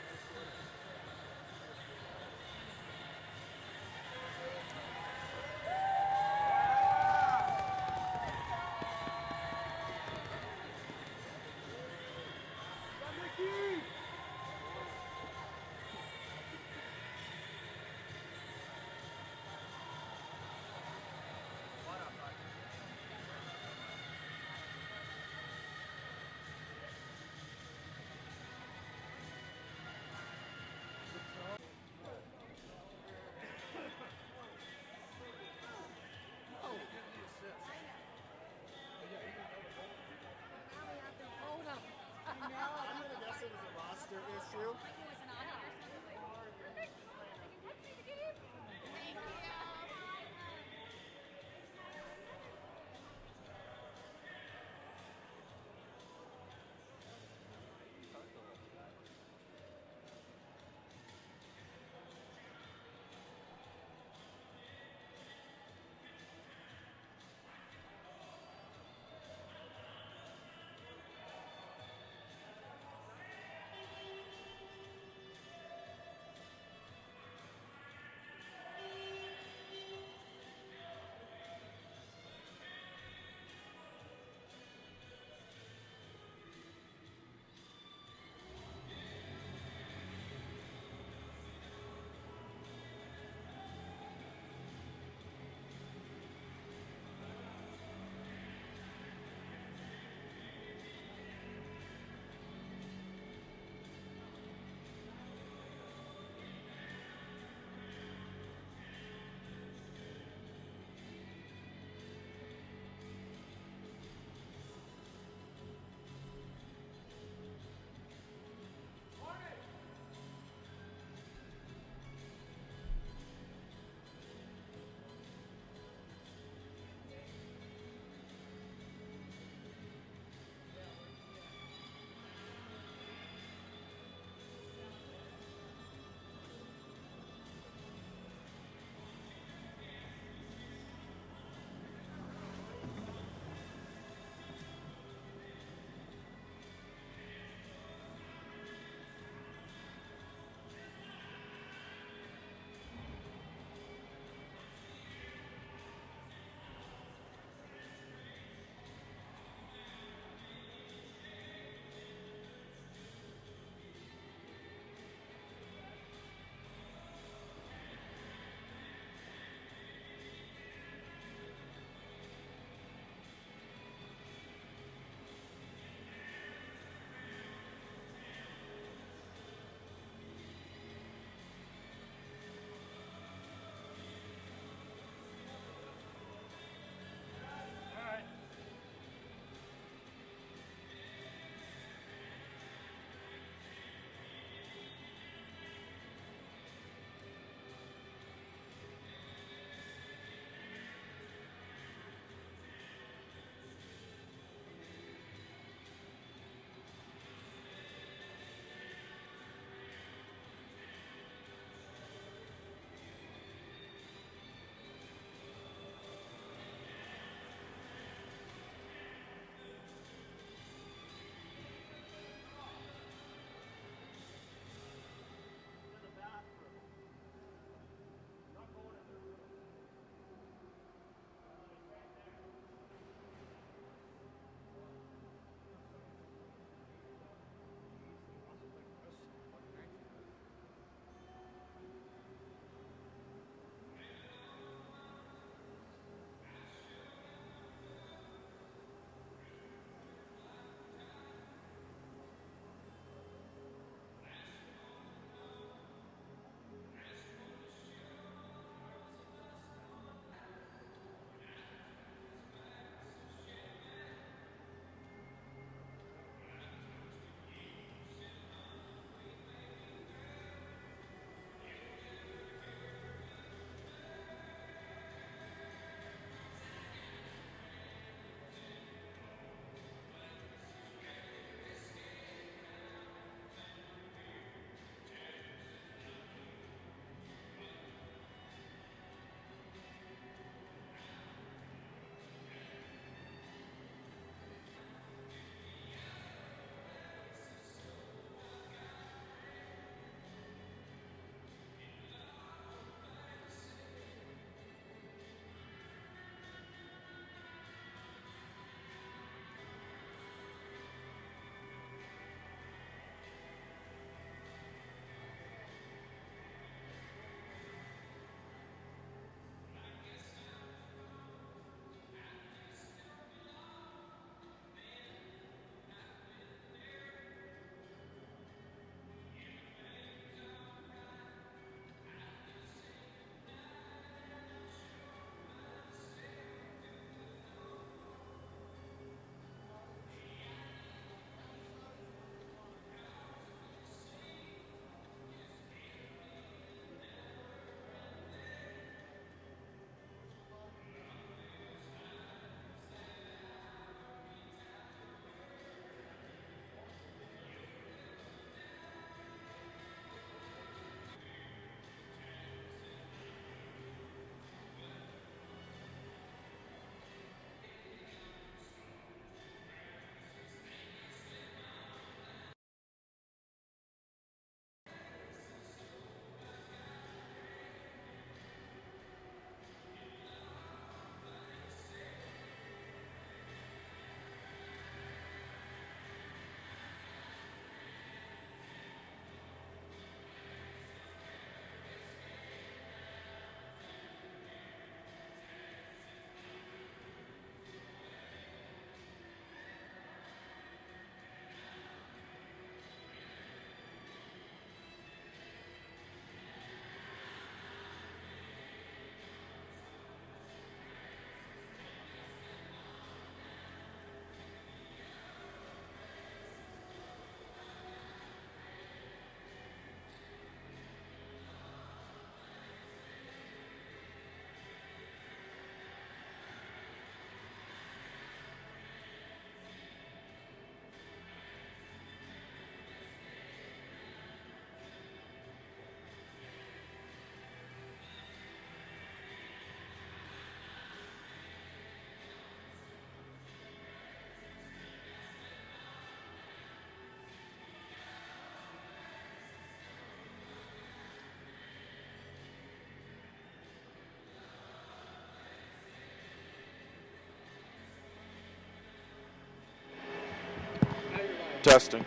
Testing.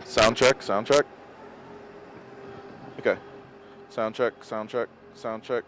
Sound check, sound check. Okay. Sound check, sound check, sound check.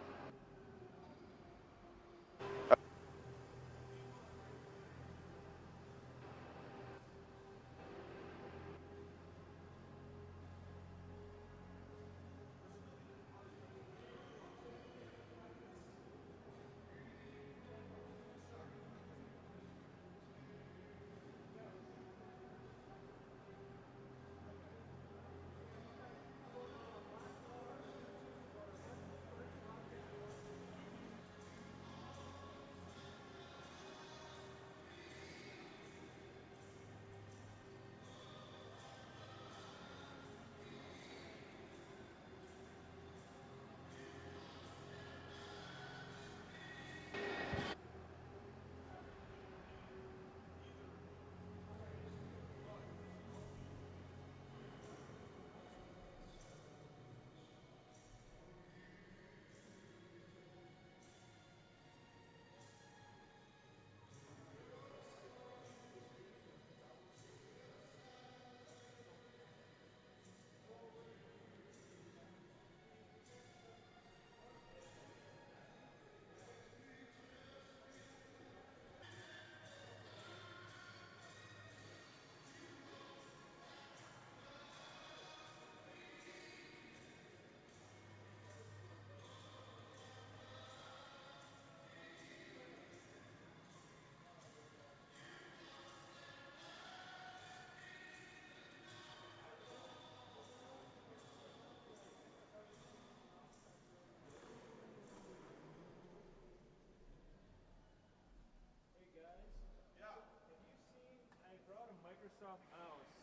Microsoft mouse.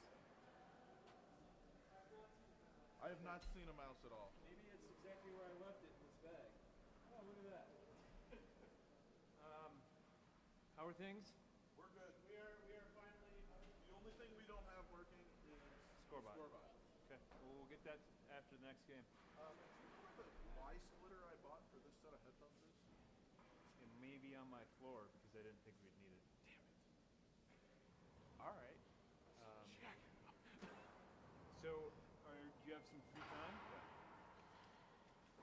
I have not seen a mouse at all. Maybe it's exactly where I left it in this bag. Oh, look at that. How are things? We're good. We are finally The only thing we don't have working is scorebot. scorebot. Okay, well, we'll get that after the next game. Do you know where the Y splitter I bought for this set of headphones is? It may be on my floor because I didn't think we'd need it. Damn it. All right. So, do you have some free time?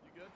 You good?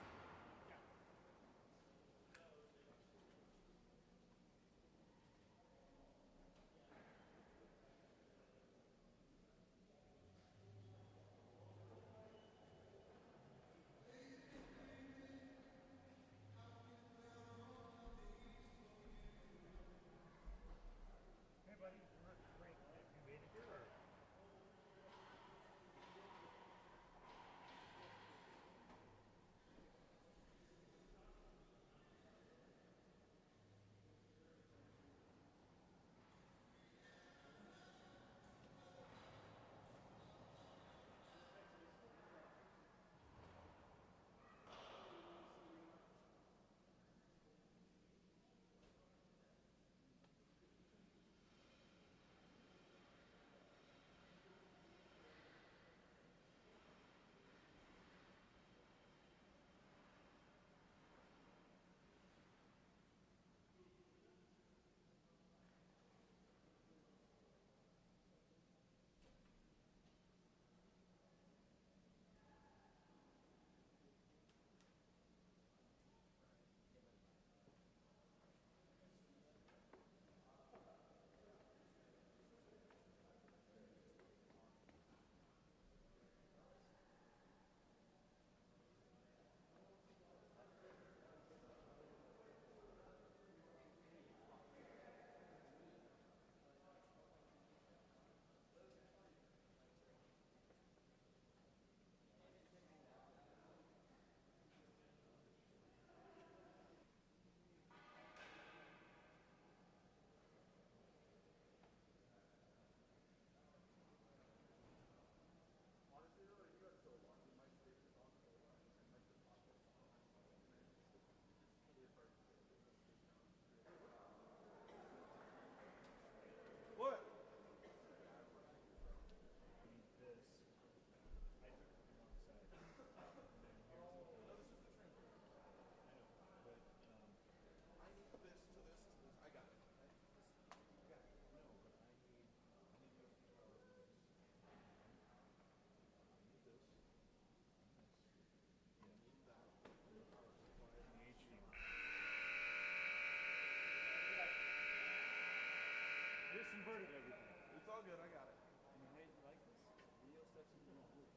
inverted everything. It's all good. I got it. You like this? Real stuff in the room.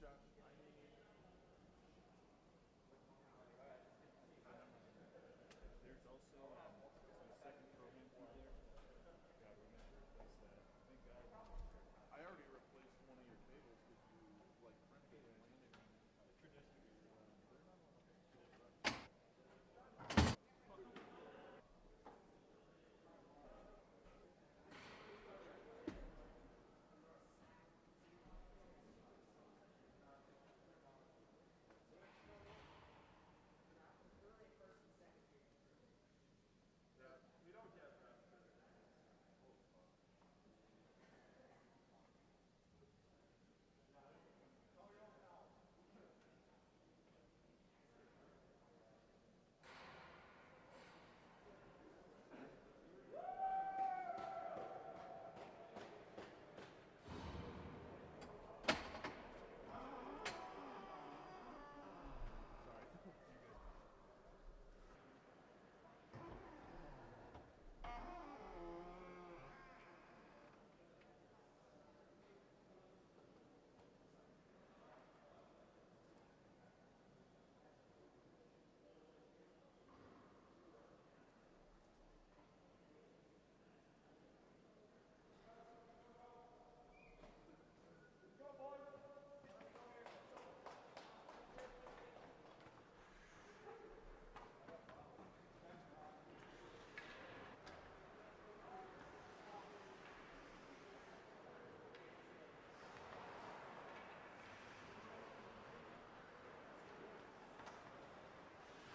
Josh, I need. There's also the second program feed there. God, we're gonna have to replace that. Thank God. I already replaced one of your tables because you like printed it and landed on it.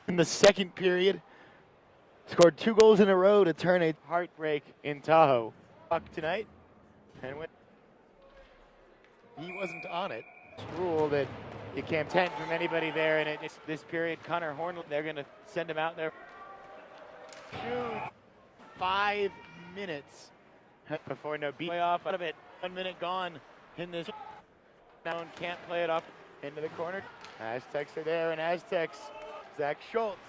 In the second period, scored 2 goals in a row to turn a Heartbreak in Tahoe. Puck tonight. And when he wasn't on it. rule that you can't 10 from anybody there, and it's this period, Connor Horn, they're going to send him out there. 5 minutes Before no beat playoff out of it. 1 minute gone in this. Now can't play it off into the corner. Aztecs are there, and Aztecs, Zach Schultz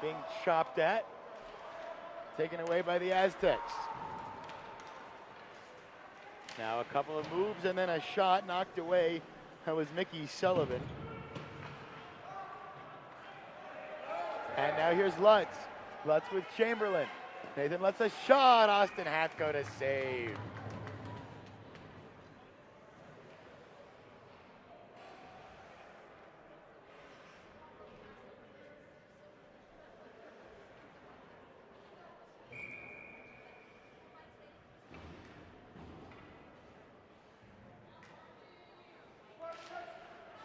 being chopped at. Taken away by the Aztecs. Now a couple of moves and then a shot knocked away. That was Mickey Sullivan. And now here's Lutz. Lutz with Chamberlain. Nathan Lutz a shot. Austin Hathco to save.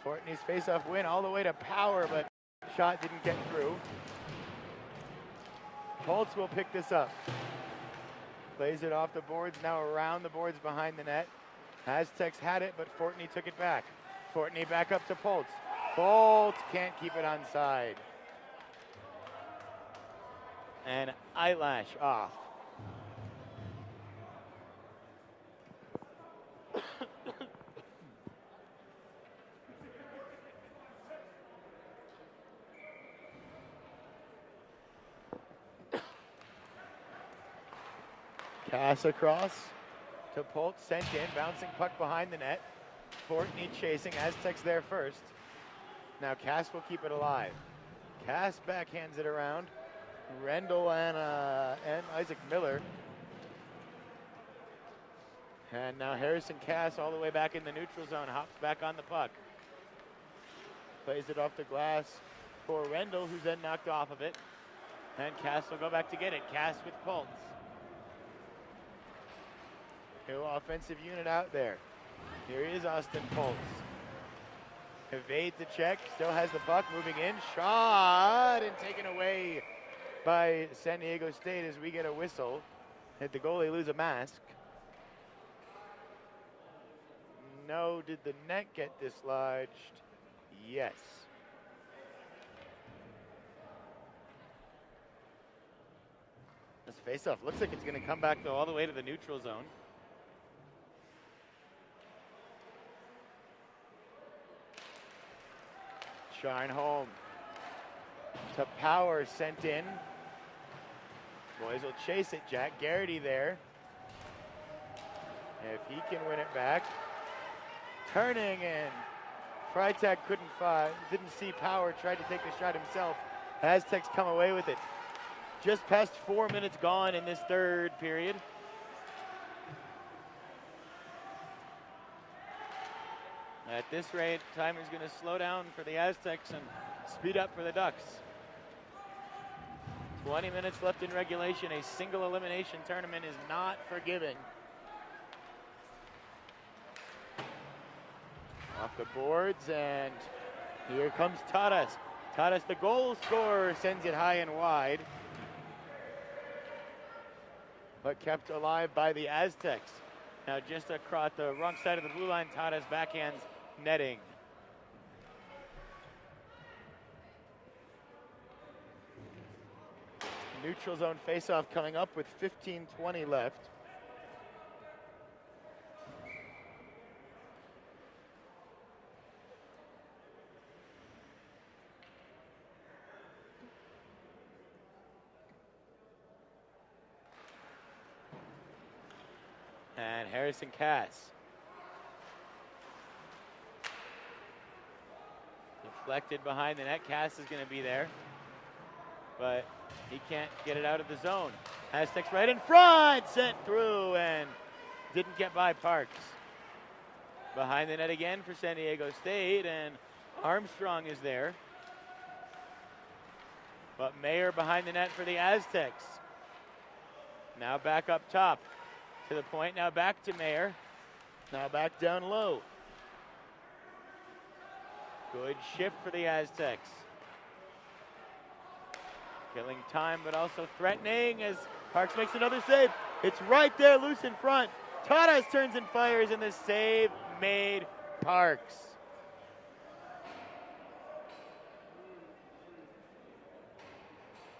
Fortney's face-off win all the way to power, but shot didn't get through. Holtz will pick this up. Plays it off the boards, now around the boards behind the net. Aztecs had it, but Fortney took it back. Fortney back up to Poltz. Poltz can't keep it onside. And eyelash off. Pass across to Poltz, sent in, bouncing puck behind the net. Fortney chasing, Aztecs there first. Now Cass will keep it alive. Cass backhands it around. Rendell and Isaac Miller. And now Harrison Cass all the way back in the neutral zone, hops back on the puck. Plays it off the glass for Rendell, who's then knocked off of it. And Cass will go back to get it. Cass with Poltz. New offensive unit out there. Here is Austin Poltz. Evades the check, still has the puck, moving in, shot, and taken away by San Diego State as we get a whistle. Did the goalie lose a mask? No. Did the net get dislodged? Yes. This face-off looks like it's going to come back though all the way to the neutral zone. Shine home to Power, sent in. Boys will chase it. Jack Garrity there. If he can win it back. Turning, and Freitag didn't see power, tried to take the shot himself. Aztecs come away with it. Just past 4 minutes gone in this third period. At this rate, time is going to slow down for the Aztecs and speed up for the Ducks. 20 minutes left in regulation. A single elimination tournament is not forgiving. Off the boards, and here comes Taras. Taras, the goal scorer, sends it high and wide, but kept alive by the Aztecs. Now just across the wrong side of the blue line, Taras backhands netting. Neutral zone faceoff coming up with 15:20 left. And Harrison Cass. Deflected behind the net. Cass is going to be there, but he can't get it out of the zone. Aztecs right in front, sent through, and didn't get by Parks. Behind the net again for San Diego State, and Armstrong is there. But Mayer behind the net for the Aztecs. Now back up top to the point, now back to Mayer. Now back down low. Good shift for the Aztecs. Killing time, but also threatening as Parks makes another save. It's right there, loose in front. Taras turns and fires, and the save made Parks.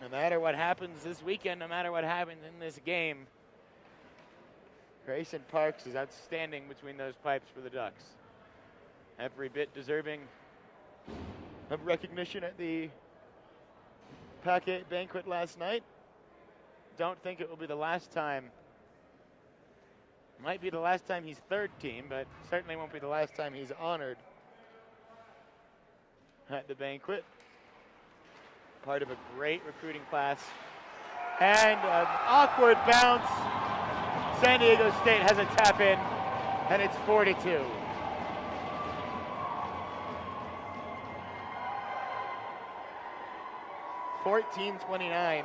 No matter what happens this weekend, no matter what happens in this game, Grayson Parks is outstanding between those pipes for the Ducks. Every bit deserving of recognition at the PAC-8 banquet last night. Don't think it will be the last time. Might be the last time he's third team, but certainly won't be the last time he's honored at the banquet. Part of a great recruiting class. And an awkward bounce. San Diego State has a tap in, and it's 4-2. $14-29.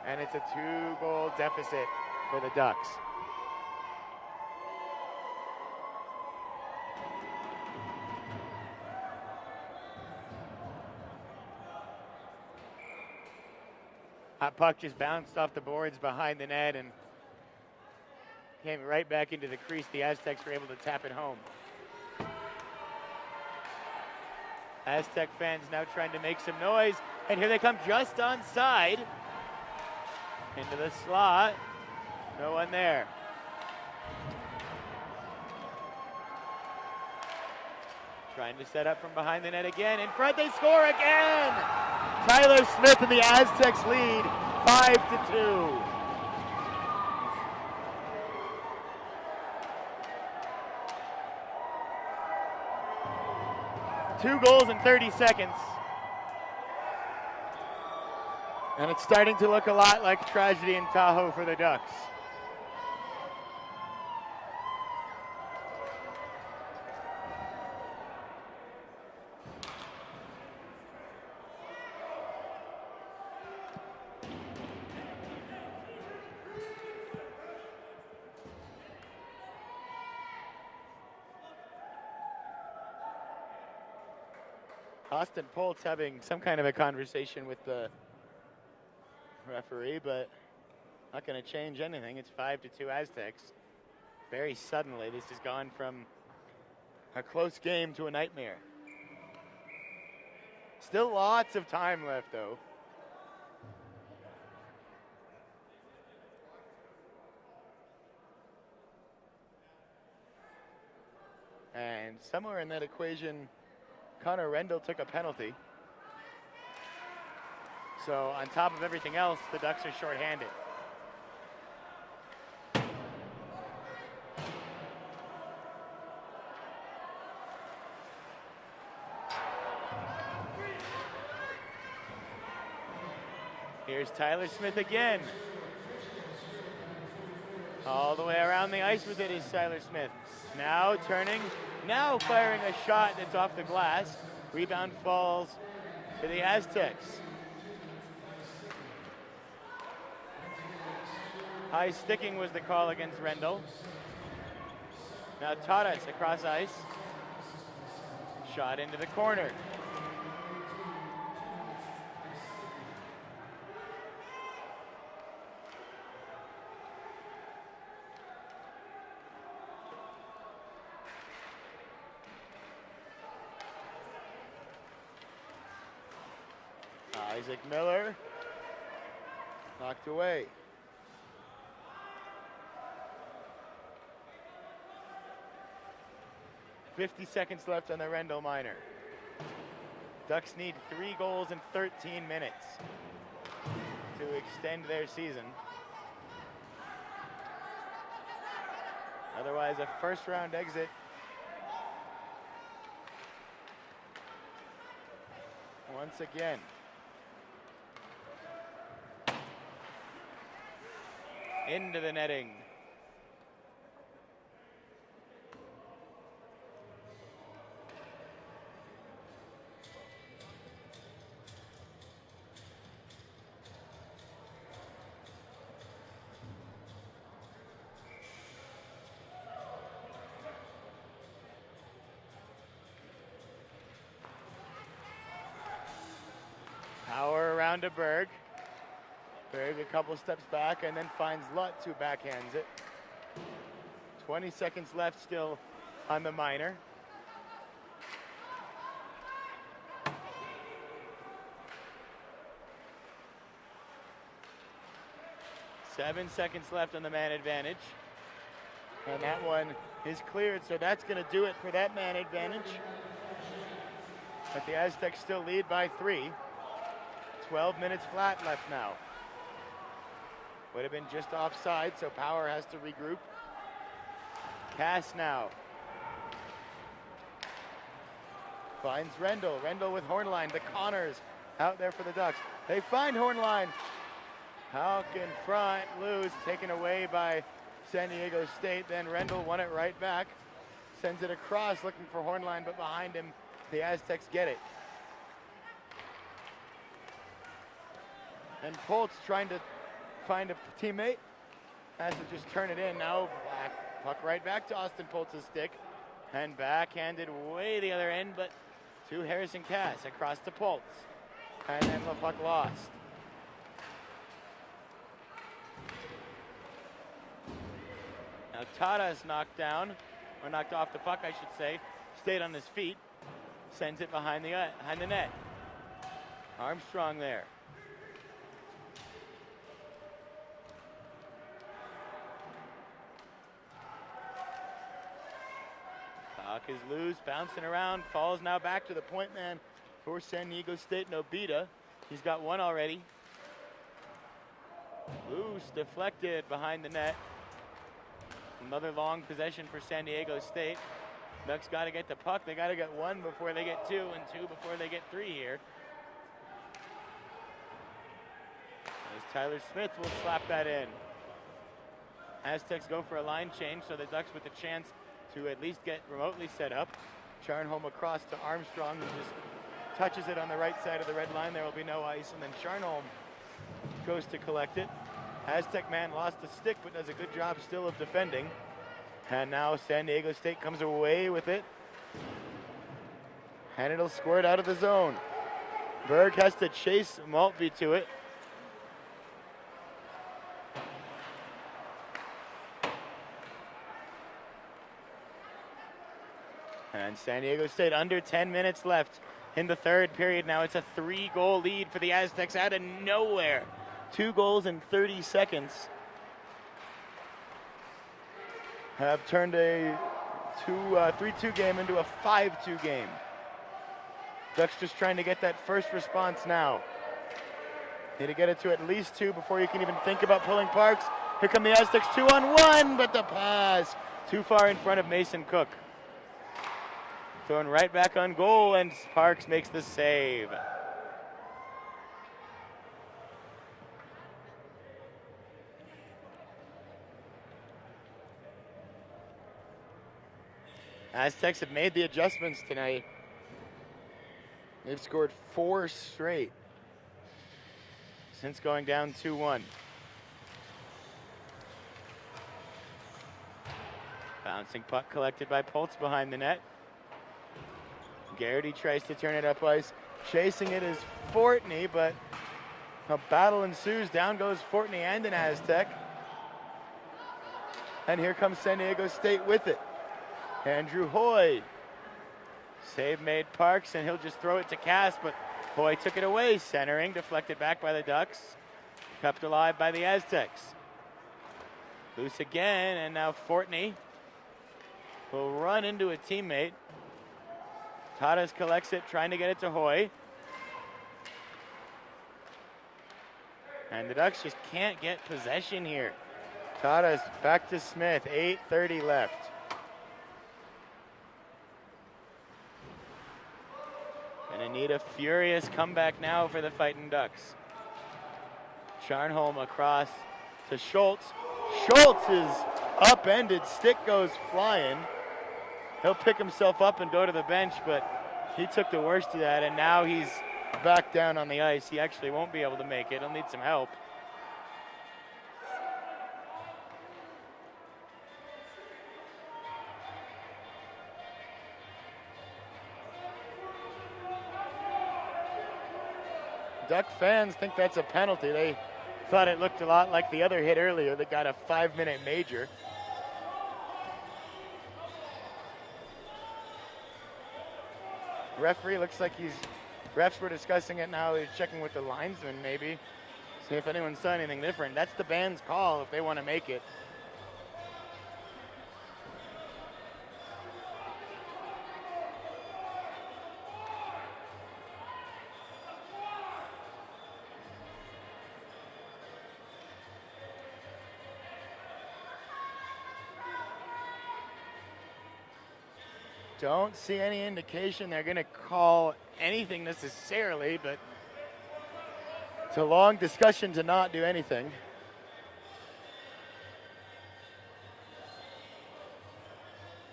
And it's a 2-goal deficit for the Ducks. Hot puck just bounced off the boards behind the net and came right back into the crease. The Aztecs were able to tap it home. Aztec fans now trying to make some noise, and here they come just onside. Into the slot. No one there. Trying to set up from behind the net again. In front, they score again! Tyler Smith and the Aztecs lead 5-2. Two goals in 30 seconds. And it's starting to look a lot like tragedy in Tahoe for the Ducks. Austin Poltz having some kind of a conversation with the referee, but not going to change anything. It's 5-2 Aztecs. Very suddenly, this has gone from a close game to a nightmare. Still lots of time left, though. And somewhere in that equation, Connor Rendell took a penalty. So on top of everything else, the Ducks are shorthanded. Here's Tyler Smith again. All the way around the ice with it is Tyler Smith. Now turning, now firing a shot that's off the glass. Rebound falls to the Aztecs. High sticking was the call against Rendell. Now Tadas across ice. Shot into the corner. Isaac Miller knocked away. .50 left on the Rendell minor. Ducks need 3 goals in 13 minutes to extend their season. Otherwise, a first-round exit. Once again. Into the netting. Power around to Berg. Berg a couple steps back and then finds Lutz, who backhands it. 20 seconds left still on the minor. Seven seconds left on the man advantage. And that one is cleared, so that's going to do it for that man advantage. But the Aztecs still lead by 3. 12 minutes flat left now. Would have been just offside, so Power has to regroup. Cass now. Finds Rendell. Rendell with Hornline. The Connors out there for the Ducks. They find Hornline. Hauk in front, loose, taken away by San Diego State. Then Rendell won it right back. Sends it across, looking for Hornline, but behind him, the Aztecs get it. And Poltz trying to find a teammate. Has to just turn it in. Now puck right back to Austin Poltz's stick. And backhanded way the other end, but to Harrison Cass across to Poltz. And then the puck lost. Now Tada's knocked down, or knocked off the puck, I should say. Stayed on his feet. Sends it behind the net. Armstrong there. Puck is loose, bouncing around, falls now back to the point man for San Diego State, Nobita. He's got one already. Loose, deflected behind the net. Another long possession for San Diego State. Ducks got to get the puck. They got to get 1 before they get 2, and 2 before they get 3 here. As Tyler Smith will slap that in. Aztecs go for a line change, so the Ducks with a chance to at least get remotely set up. Charnholm across to Armstrong, who just touches it on the right side of the red line. There will be no ice, and then Charnholm goes to collect it. Aztec man lost the stick, but does a good job still of defending. And now San Diego State comes away with it. And it'll squirt out of the zone. Berg has to chase Maltby to it. And San Diego State under 10 minutes left in the third period. Now it's a 3-goal lead for the Aztecs out of nowhere. 2 goals in 30 seconds have turned a 3-2 game into a 5-2 game. Ducks just trying to get that first response now. Need to get it to at least 2 before you can even think about pulling Parks. Here come the Aztecs 2-on-1, but the pass too far in front of Mason Cook. Thrown right back on goal, and Parks makes the save. Aztecs have made the adjustments tonight. They've scored 4 straight since going down 2-1. Bouncing puck collected by Pultz behind the net. Garrity tries to turn it up ice. Chasing it is Fortney, but a battle ensues. Down goes Fortney and an Aztec. And here comes San Diego State with it. Andrew Hoy. Save made Parks, and he'll just throw it to Cass, but Hoy took it away. Centering, deflected back by the Ducks. Kept alive by the Aztecs. Loose again, and now Fortney will run into a teammate. Tadas collects it, trying to get it to Hoy. And the Ducks just can't get possession here. Tadas back to Smith, 8:30 left. Gonna need a furious comeback now for the Fighting Ducks. Charnholm across to Schultz. Schultz is upended, stick goes flying. He'll pick himself up and go to the bench, but he took the worst of that, and now he's back down on the ice. He actually won't be able to make it. He'll need some help. Duck fans think that's a penalty. They thought it looked a lot like the other hit earlier that got a 5-minute major. Referee looks like refs were discussing it now. He's checking with the linesman maybe. See if anyone saw anything different. That's the band's call if they want to make it. Don't see any indication they're going to call anything necessarily, but it's a long discussion to not do anything.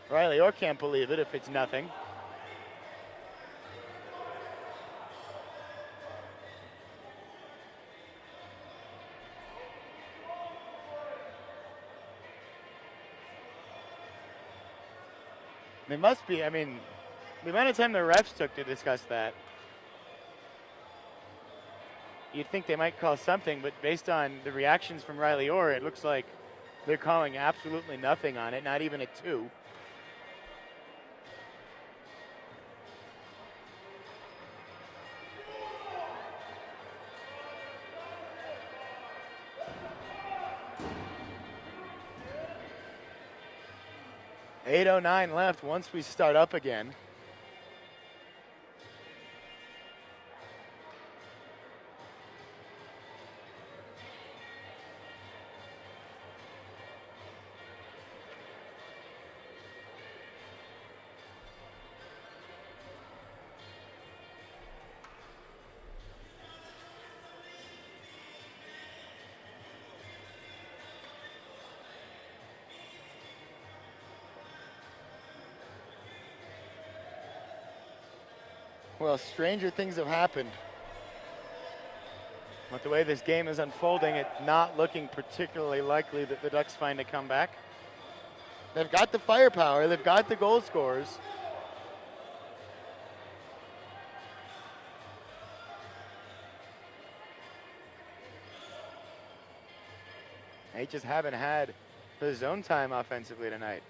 Riley Orr can't believe it if it's nothing. They must be, I mean, the amount of time the refs took to discuss that, you'd think they might call something, but based on the reactions from Riley Orr, it looks like they're calling absolutely nothing on it, not even a 2. .809 left once we start up again. Well, stranger things have happened. With the way this game is unfolding, it's not looking particularly likely that the Ducks find a comeback. They've got the firepower, they've got the goal scorers. They just haven't had the zone time offensively tonight.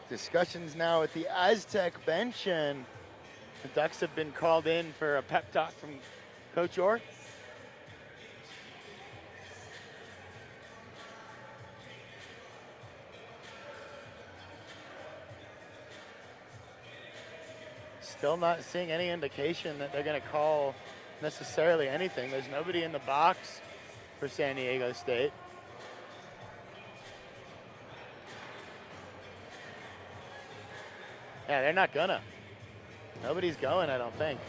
Discussions now at the Aztec bench, and The Ducks have been called in for a pep talk from Coach Orr. Still not seeing any indication that they're going to call necessarily anything. There's nobody in the box for San Diego State. Yeah, they're not gonna. Nobody's going, I don't think.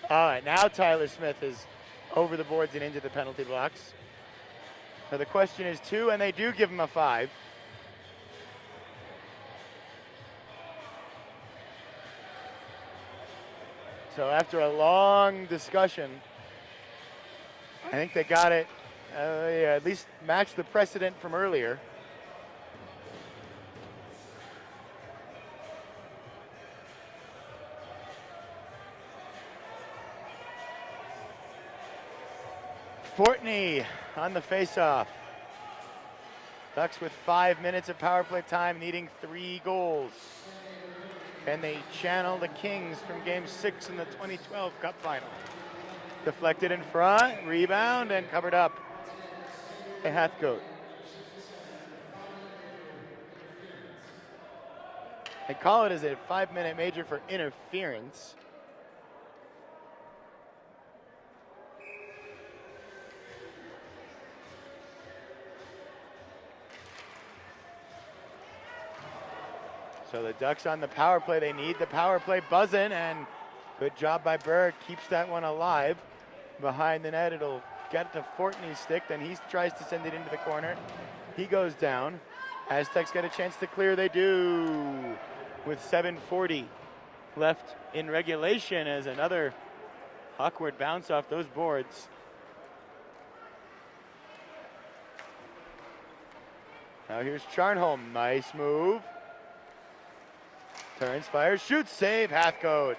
All right, now Tyler Smith is over the boards and into the penalty box. So the question is 2, and they do give him a 5. So after a long discussion, I think they got it, yeah, at least matched the precedent from earlier. Fortney on the faceoff. Ducks with 5 minutes of power play time, needing 3 goals. Can they channel the Kings from Game 6 in the 2012 Cup Final? Deflected in front, rebound, and covered up by Hathcote. They call it as a 5-minute major for interference. So the Ducks on the power play. They need the power play buzzing, and good job by Berg. Keeps that one alive. Behind the net, it'll get to Fortney's stick. Then he tries to send it into the corner. He goes down. Aztecs get a chance to clear. They do. With 7:40 left in regulation, as another awkward bounce off those boards. Now here's Charnholm. Nice move. Turns, fires, shoots, save, Hathcote.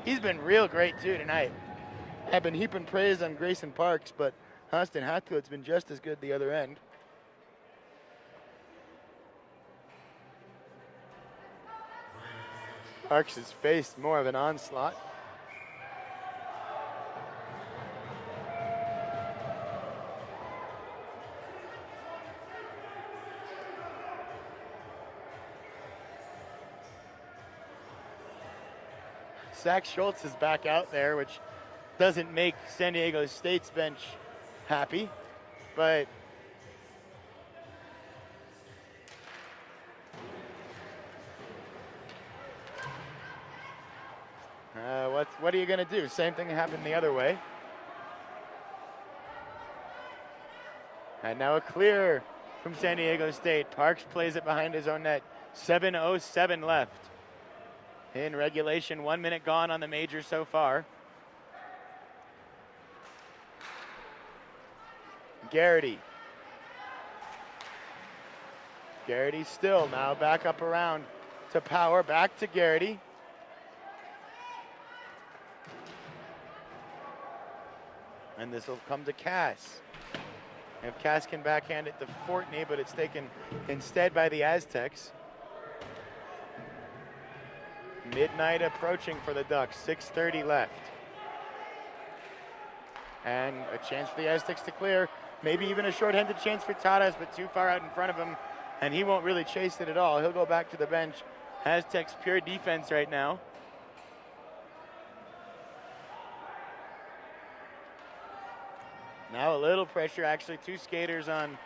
He's been real great too tonight. I've been heaping praise on Grayson Parks, but Austin Hathcote's been just as good the other end. Parks has faced more of an onslaught. Zach Schultz is back out there, which doesn't make San Diego State's bench happy, but what are you going to do? Same thing happened the other way. And now a clear from San Diego State. Parks plays it behind his own net. 7:07 left in regulation. 1 minute gone on the major so far. Garrity. Garrity still now back up around to Power. Back to Garrity. And this will come to Cass. If Cass can backhand it to Fortney, but it's taken instead by the Aztecs. Midnight approaching for the Ducks, 6:30 left. And a chance for the Aztecs to clear. Maybe even a shorthanded chance for Tadas, but too far out in front of him. And he won't really chase it at all. He'll go back to the bench. Aztecs pure defense right now. Now a little pressure, actually 2 skaters on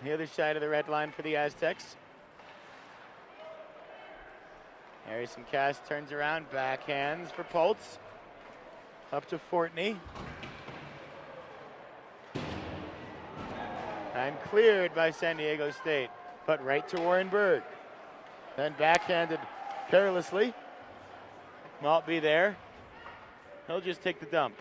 the other side of the red line for the Aztecs. Harrison Cass turns around, backhands for Pultz. Up to Fortney. And cleared by San Diego State, but right to Warren Berg. Then backhanded carelessly. Maltby there. He'll just take the dump.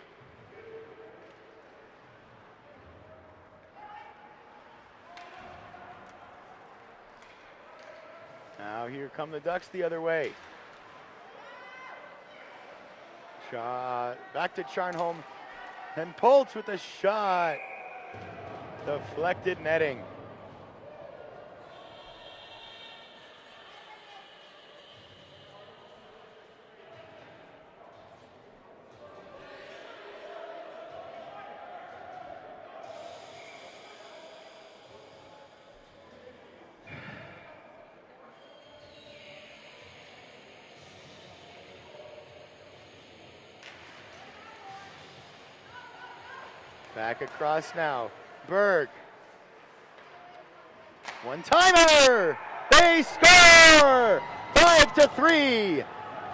Now here come the Ducks the other way. Back to Charnholm And Poltz with a shot. Deflected netting. Back across now. Berg. One-timer! They score! 5-3!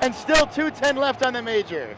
And still 2:10 left on the major.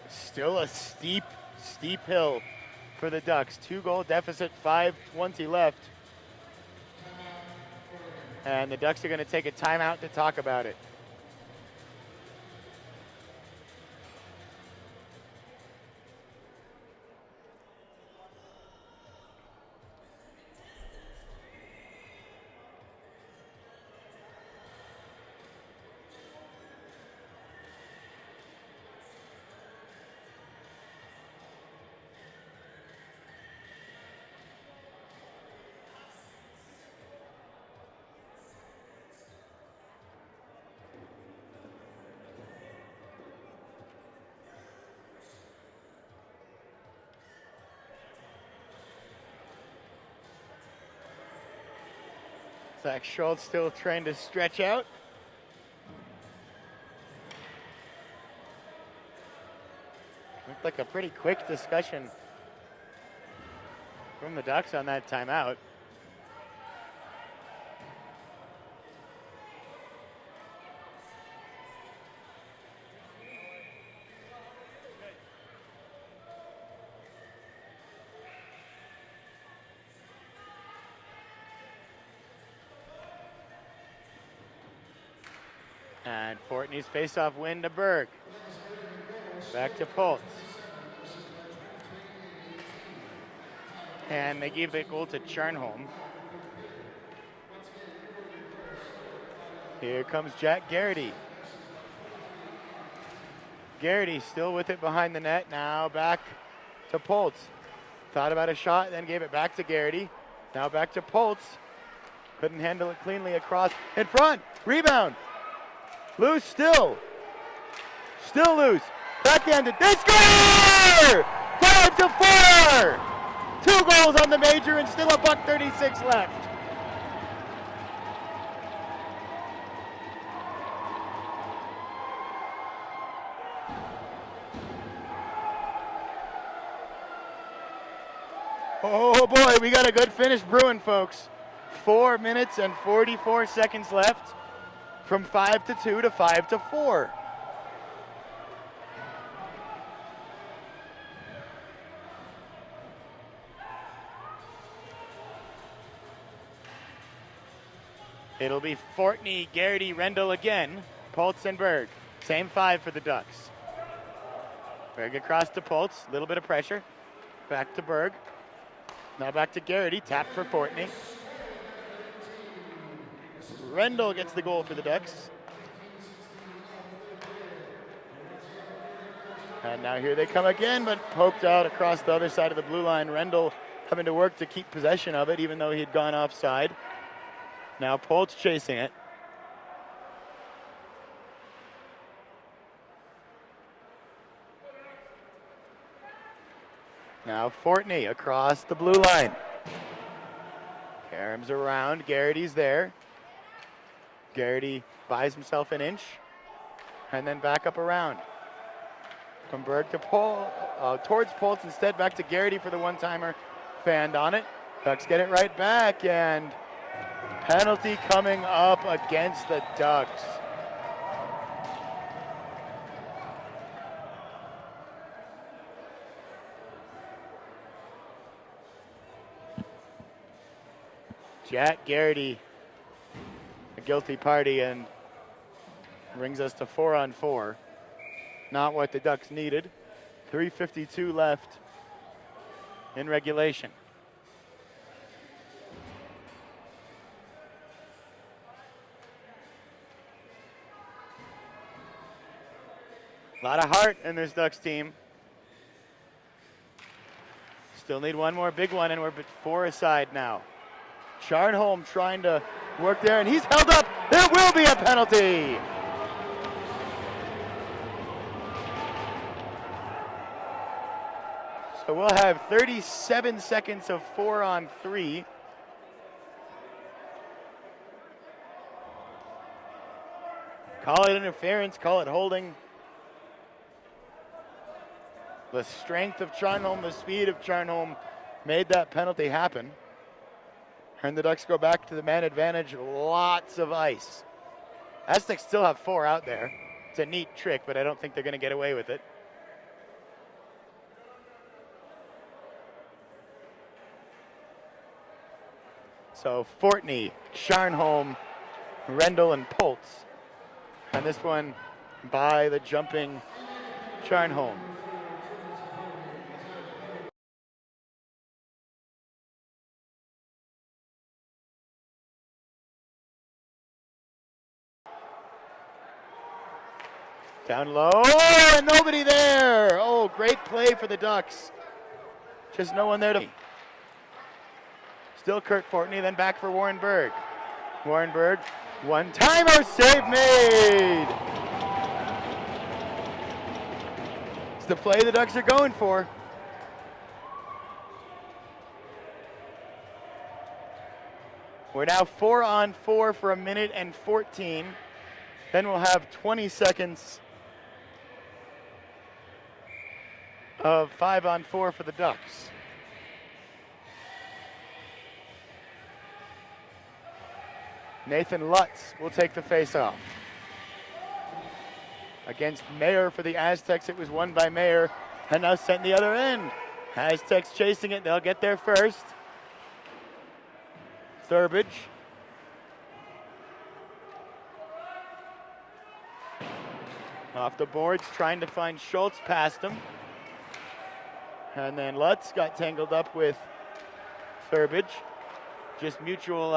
Still a steep hill for the Ducks. 2-goal deficit, 5:20 left. And the Ducks are going to take a timeout to talk about it. Zach Schultz still trying to stretch out. Looked like a pretty quick discussion from the Ducks on that timeout. And Fortney's face-off win to Berg. Back to Poltz. And they gave the goal to Charnholm. Here comes Jack Garrity. Garrity still with it behind the net. Now back to Poltz. Thought about a shot, then gave it back to Garrity. Now back to Poltz. Couldn't handle it cleanly across. In front. Rebound. Loose still. Still loose. Backhanded. They score! 5-4! 2 goals on the major and still a $1.36 left. Oh boy, we got a good finish brewing, folks. 4 minutes and 44 seconds left. From 5-2 to 5-4. It'll be Fortney, Garrity, Rendell again. Poltz and Berg. Same 5 for the Ducks. Berg across to Poltz. Little bit of pressure. Back to Berg. Now back to Garrity. Tap for Fortney. Rendell gets the goal for the Ducks. And now here they come again, but poked out across the other side of the blue line. Rendell having to work to keep possession of it, even though he'd gone offside. Now Poltz chasing it. Now Fortney across the blue line. Karam's around, Garrity's there. Garrity buys himself an inch and then back up around. From Berg to towards Poltz instead, back to Garrity for the one-timer. Fanned on it. Ducks get it right back, and Penalty coming up against the Ducks. Jack Garrity, a guilty party, and brings us to 4-on-4. Not what the Ducks needed. 3:52 left in regulation. A lot of heart in this Ducks team. Still need one more big one, and we're 4 aside now. Charnholm trying to work there, and he's held up. There will be a penalty. So we'll have 37 seconds of 4-on-3. Call it interference, call it holding. The strength of Charnholm, the speed of Charnholm made that penalty happen. And the Ducks go back to the man advantage. Lots of ice. Aztecs still have 4 out there. It's a neat trick, but I don't think they're going to get away with it. So Fortney, Charnholm, Rendell, and Poltz. And this one by the jumping Charnholm. Down low, and nobody there. Oh, great play for the Ducks. Just no one there to. Still Kurt Fortney, then back for Warren Berg. Warren Berg, one-timer, save made. It's the play the Ducks are going for. We're now 4-on-4 for 1:14. Then we'll have 20 seconds of 5-on-4 for the Ducks. Nathan Lutz will take the face-off. Against Mayer for the Aztecs, it was won by Mayer, and now sent the other end. Aztecs chasing it, they'll get there first. Thurbage. Off the boards, trying to find Schultz past him. And then Lutz got tangled up with Thurbage. Just mutual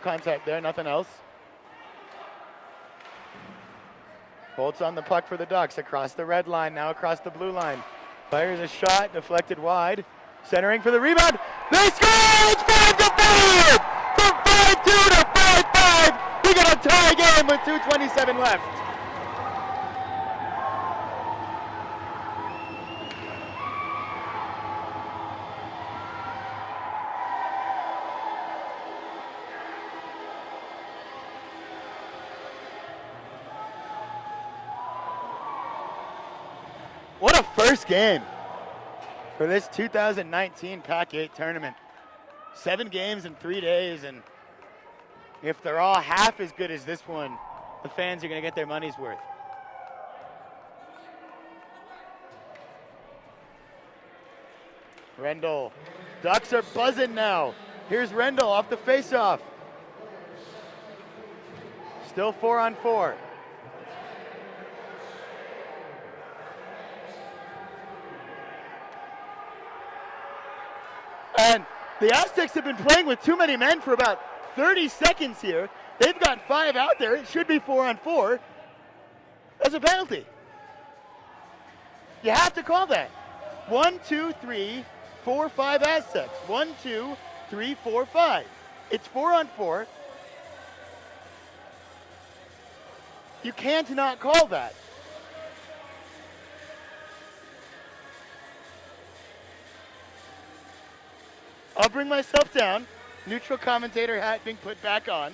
contact there, nothing else. Holtz on the puck for the Ducks, across the red line, now across the blue line. Fires a shot, deflected wide. Centering for the rebound. They score! It's 5-5! From 5-2 to 5-5! We got a tie game with 2:27 left. What a first game for this 2019 PAC-8 tournament. 7 games in 3 days, and if they're all half as good as this one, the fans are going to get their money's worth. Rendell. Ducks are buzzing now. Here's Rendell off the faceoff. Still 4-on-4. And the Aztecs have been playing with too many men for about 30 seconds here. They've got 5 out there. It should be 4-on-4. That's a penalty. You have to call that. 1, 2, 3, 4, 5 Aztecs. 1, 2, 3, 4, 5. It's 4-on-4. You can't not call that. I'll bring myself down. Neutral commentator hat being put back on.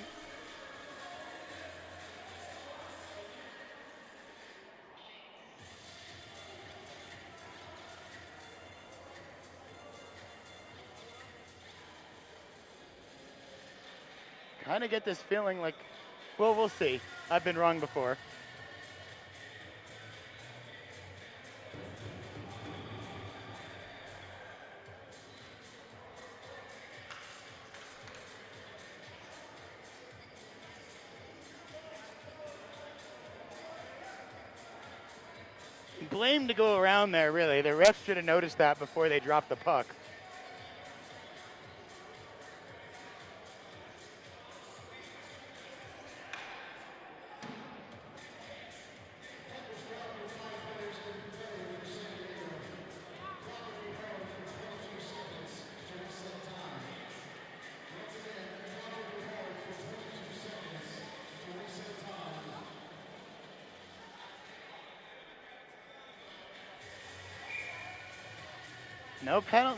kind of get this feeling like, well, we'll see. I've been wrong before. Blame to go around there, really. The refs should have noticed that before they dropped the puck.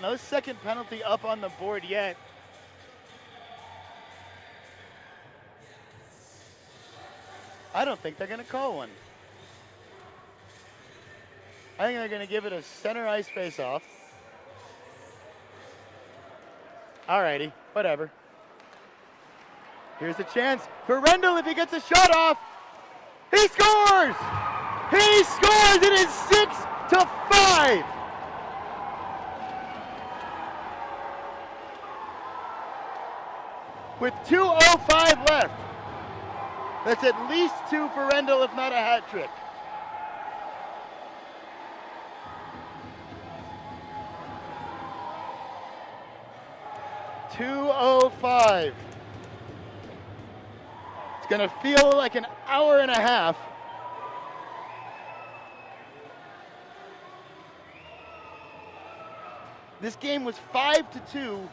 No second penalty up on the board yet. I don't think they're going to call one. I think they're going to give it a center ice face-off. Alrighty, whatever. Here's a chance for Rendell if he gets a shot off. He scores! He scores! It is 6-5. With 2:05 left. That's at least 2 for Rendell, if not a hat trick. .205. It's going to feel like an hour and a half. This game was 5-2.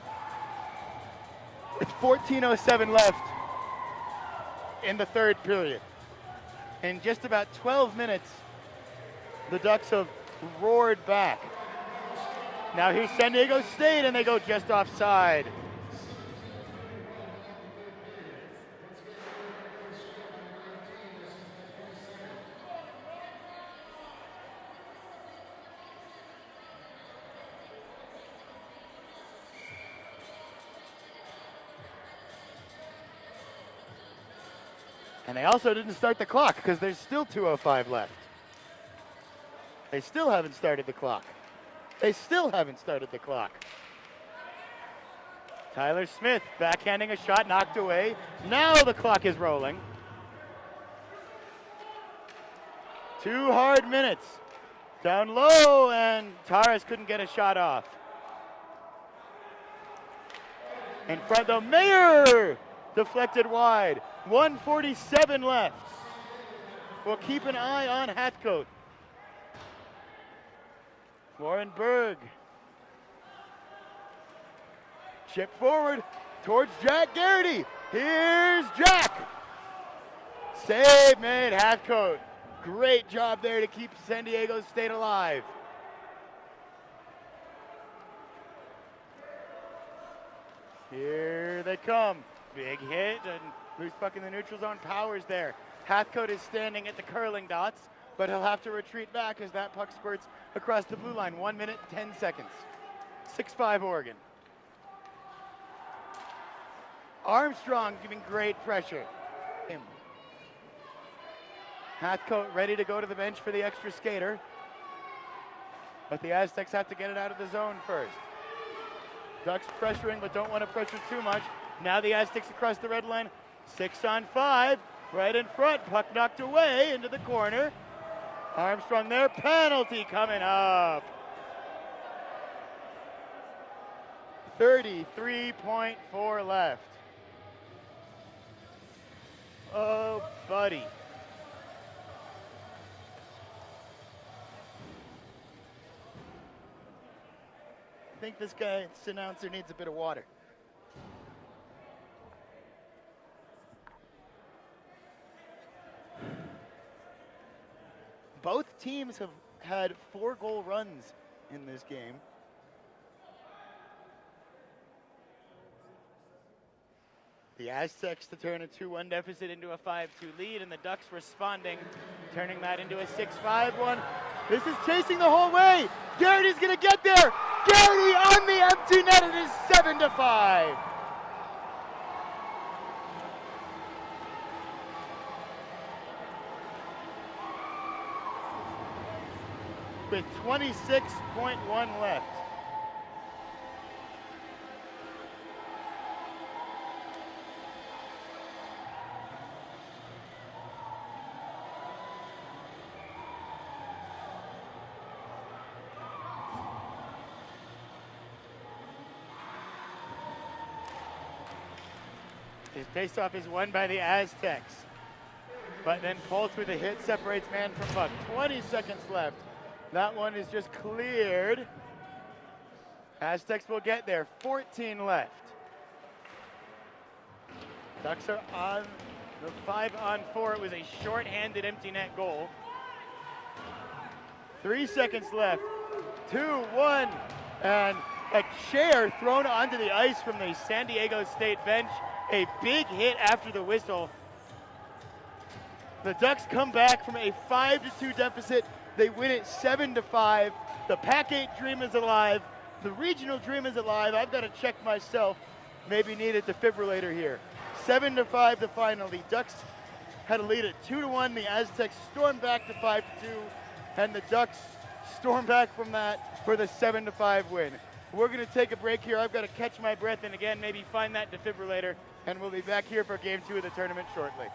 It's 14:07 left in the third period. In just about 12 minutes, the Ducks have roared back. Now here's San Diego State, and they go just offside. And they also didn't start the clock because there's still 2:05 left. They still haven't started the clock. They still haven't started the clock. Tyler Smith backhanding a shot, knocked away. Now the clock is rolling. 2 hard minutes. Down low, and Taras couldn't get a shot off. In front, though, Mayer deflected wide. 1:47 left. We'll keep an eye on Hathcote. Warren Berg. Chip forward towards Jack Garrity. Here's Jack. Save made, Hathcote. Great job there to keep San Diego State alive. Here they come. Big hit and loose puck in the neutral zone. Powers there. Hathcote is standing at the curling dots, but he'll have to retreat back as that puck squirts across the blue line. 1 minute, 10 seconds. 6-5 Oregon. Armstrong giving great pressure. Hathcote ready to go to the bench for the extra skater. But the Aztecs have to get it out of the zone first. Ducks pressuring, but don't want to pressure too much. Now the Aztecs across the red line. 6-on-5, right in front. Puck knocked away into the corner. Armstrong there, penalty coming up. 33.4 left. Oh, buddy. I think this guy's announcer needs a bit of water. Both teams have had 4-goal runs in this game. The Aztecs to turn a 2-1 deficit into a 5-2 lead, and the Ducks responding, turning that into a 6-5 one. This is chasing the whole way. Garrity's gonna get there. Garrity on the empty net. It is 7-5. with 26.1 left. His faceoff is won by the Aztecs. But then Colts with a hit separates man from buck. 20 seconds left. That one is just cleared. Aztecs will get there. 14 left. Ducks are on the 5-on-4. It was a short-handed empty net goal. 3 seconds left. 2, 1, and a chair thrown onto the ice from the San Diego State bench. A big hit after the whistle. The Ducks come back from a 5-2 deficit. They win it 7-5. The PAC-8 dream is alive. The regional dream is alive. I've got to check myself. Maybe need a defibrillator here. 7-5 the final. The Ducks had a lead at 2-1. The Aztecs stormed back to 5-2, and the Ducks stormed back from that for the 7-5 win. We're going to take a break here. I've got to catch my breath and again maybe find that defibrillator, and we'll be back here for game 2 of the tournament shortly.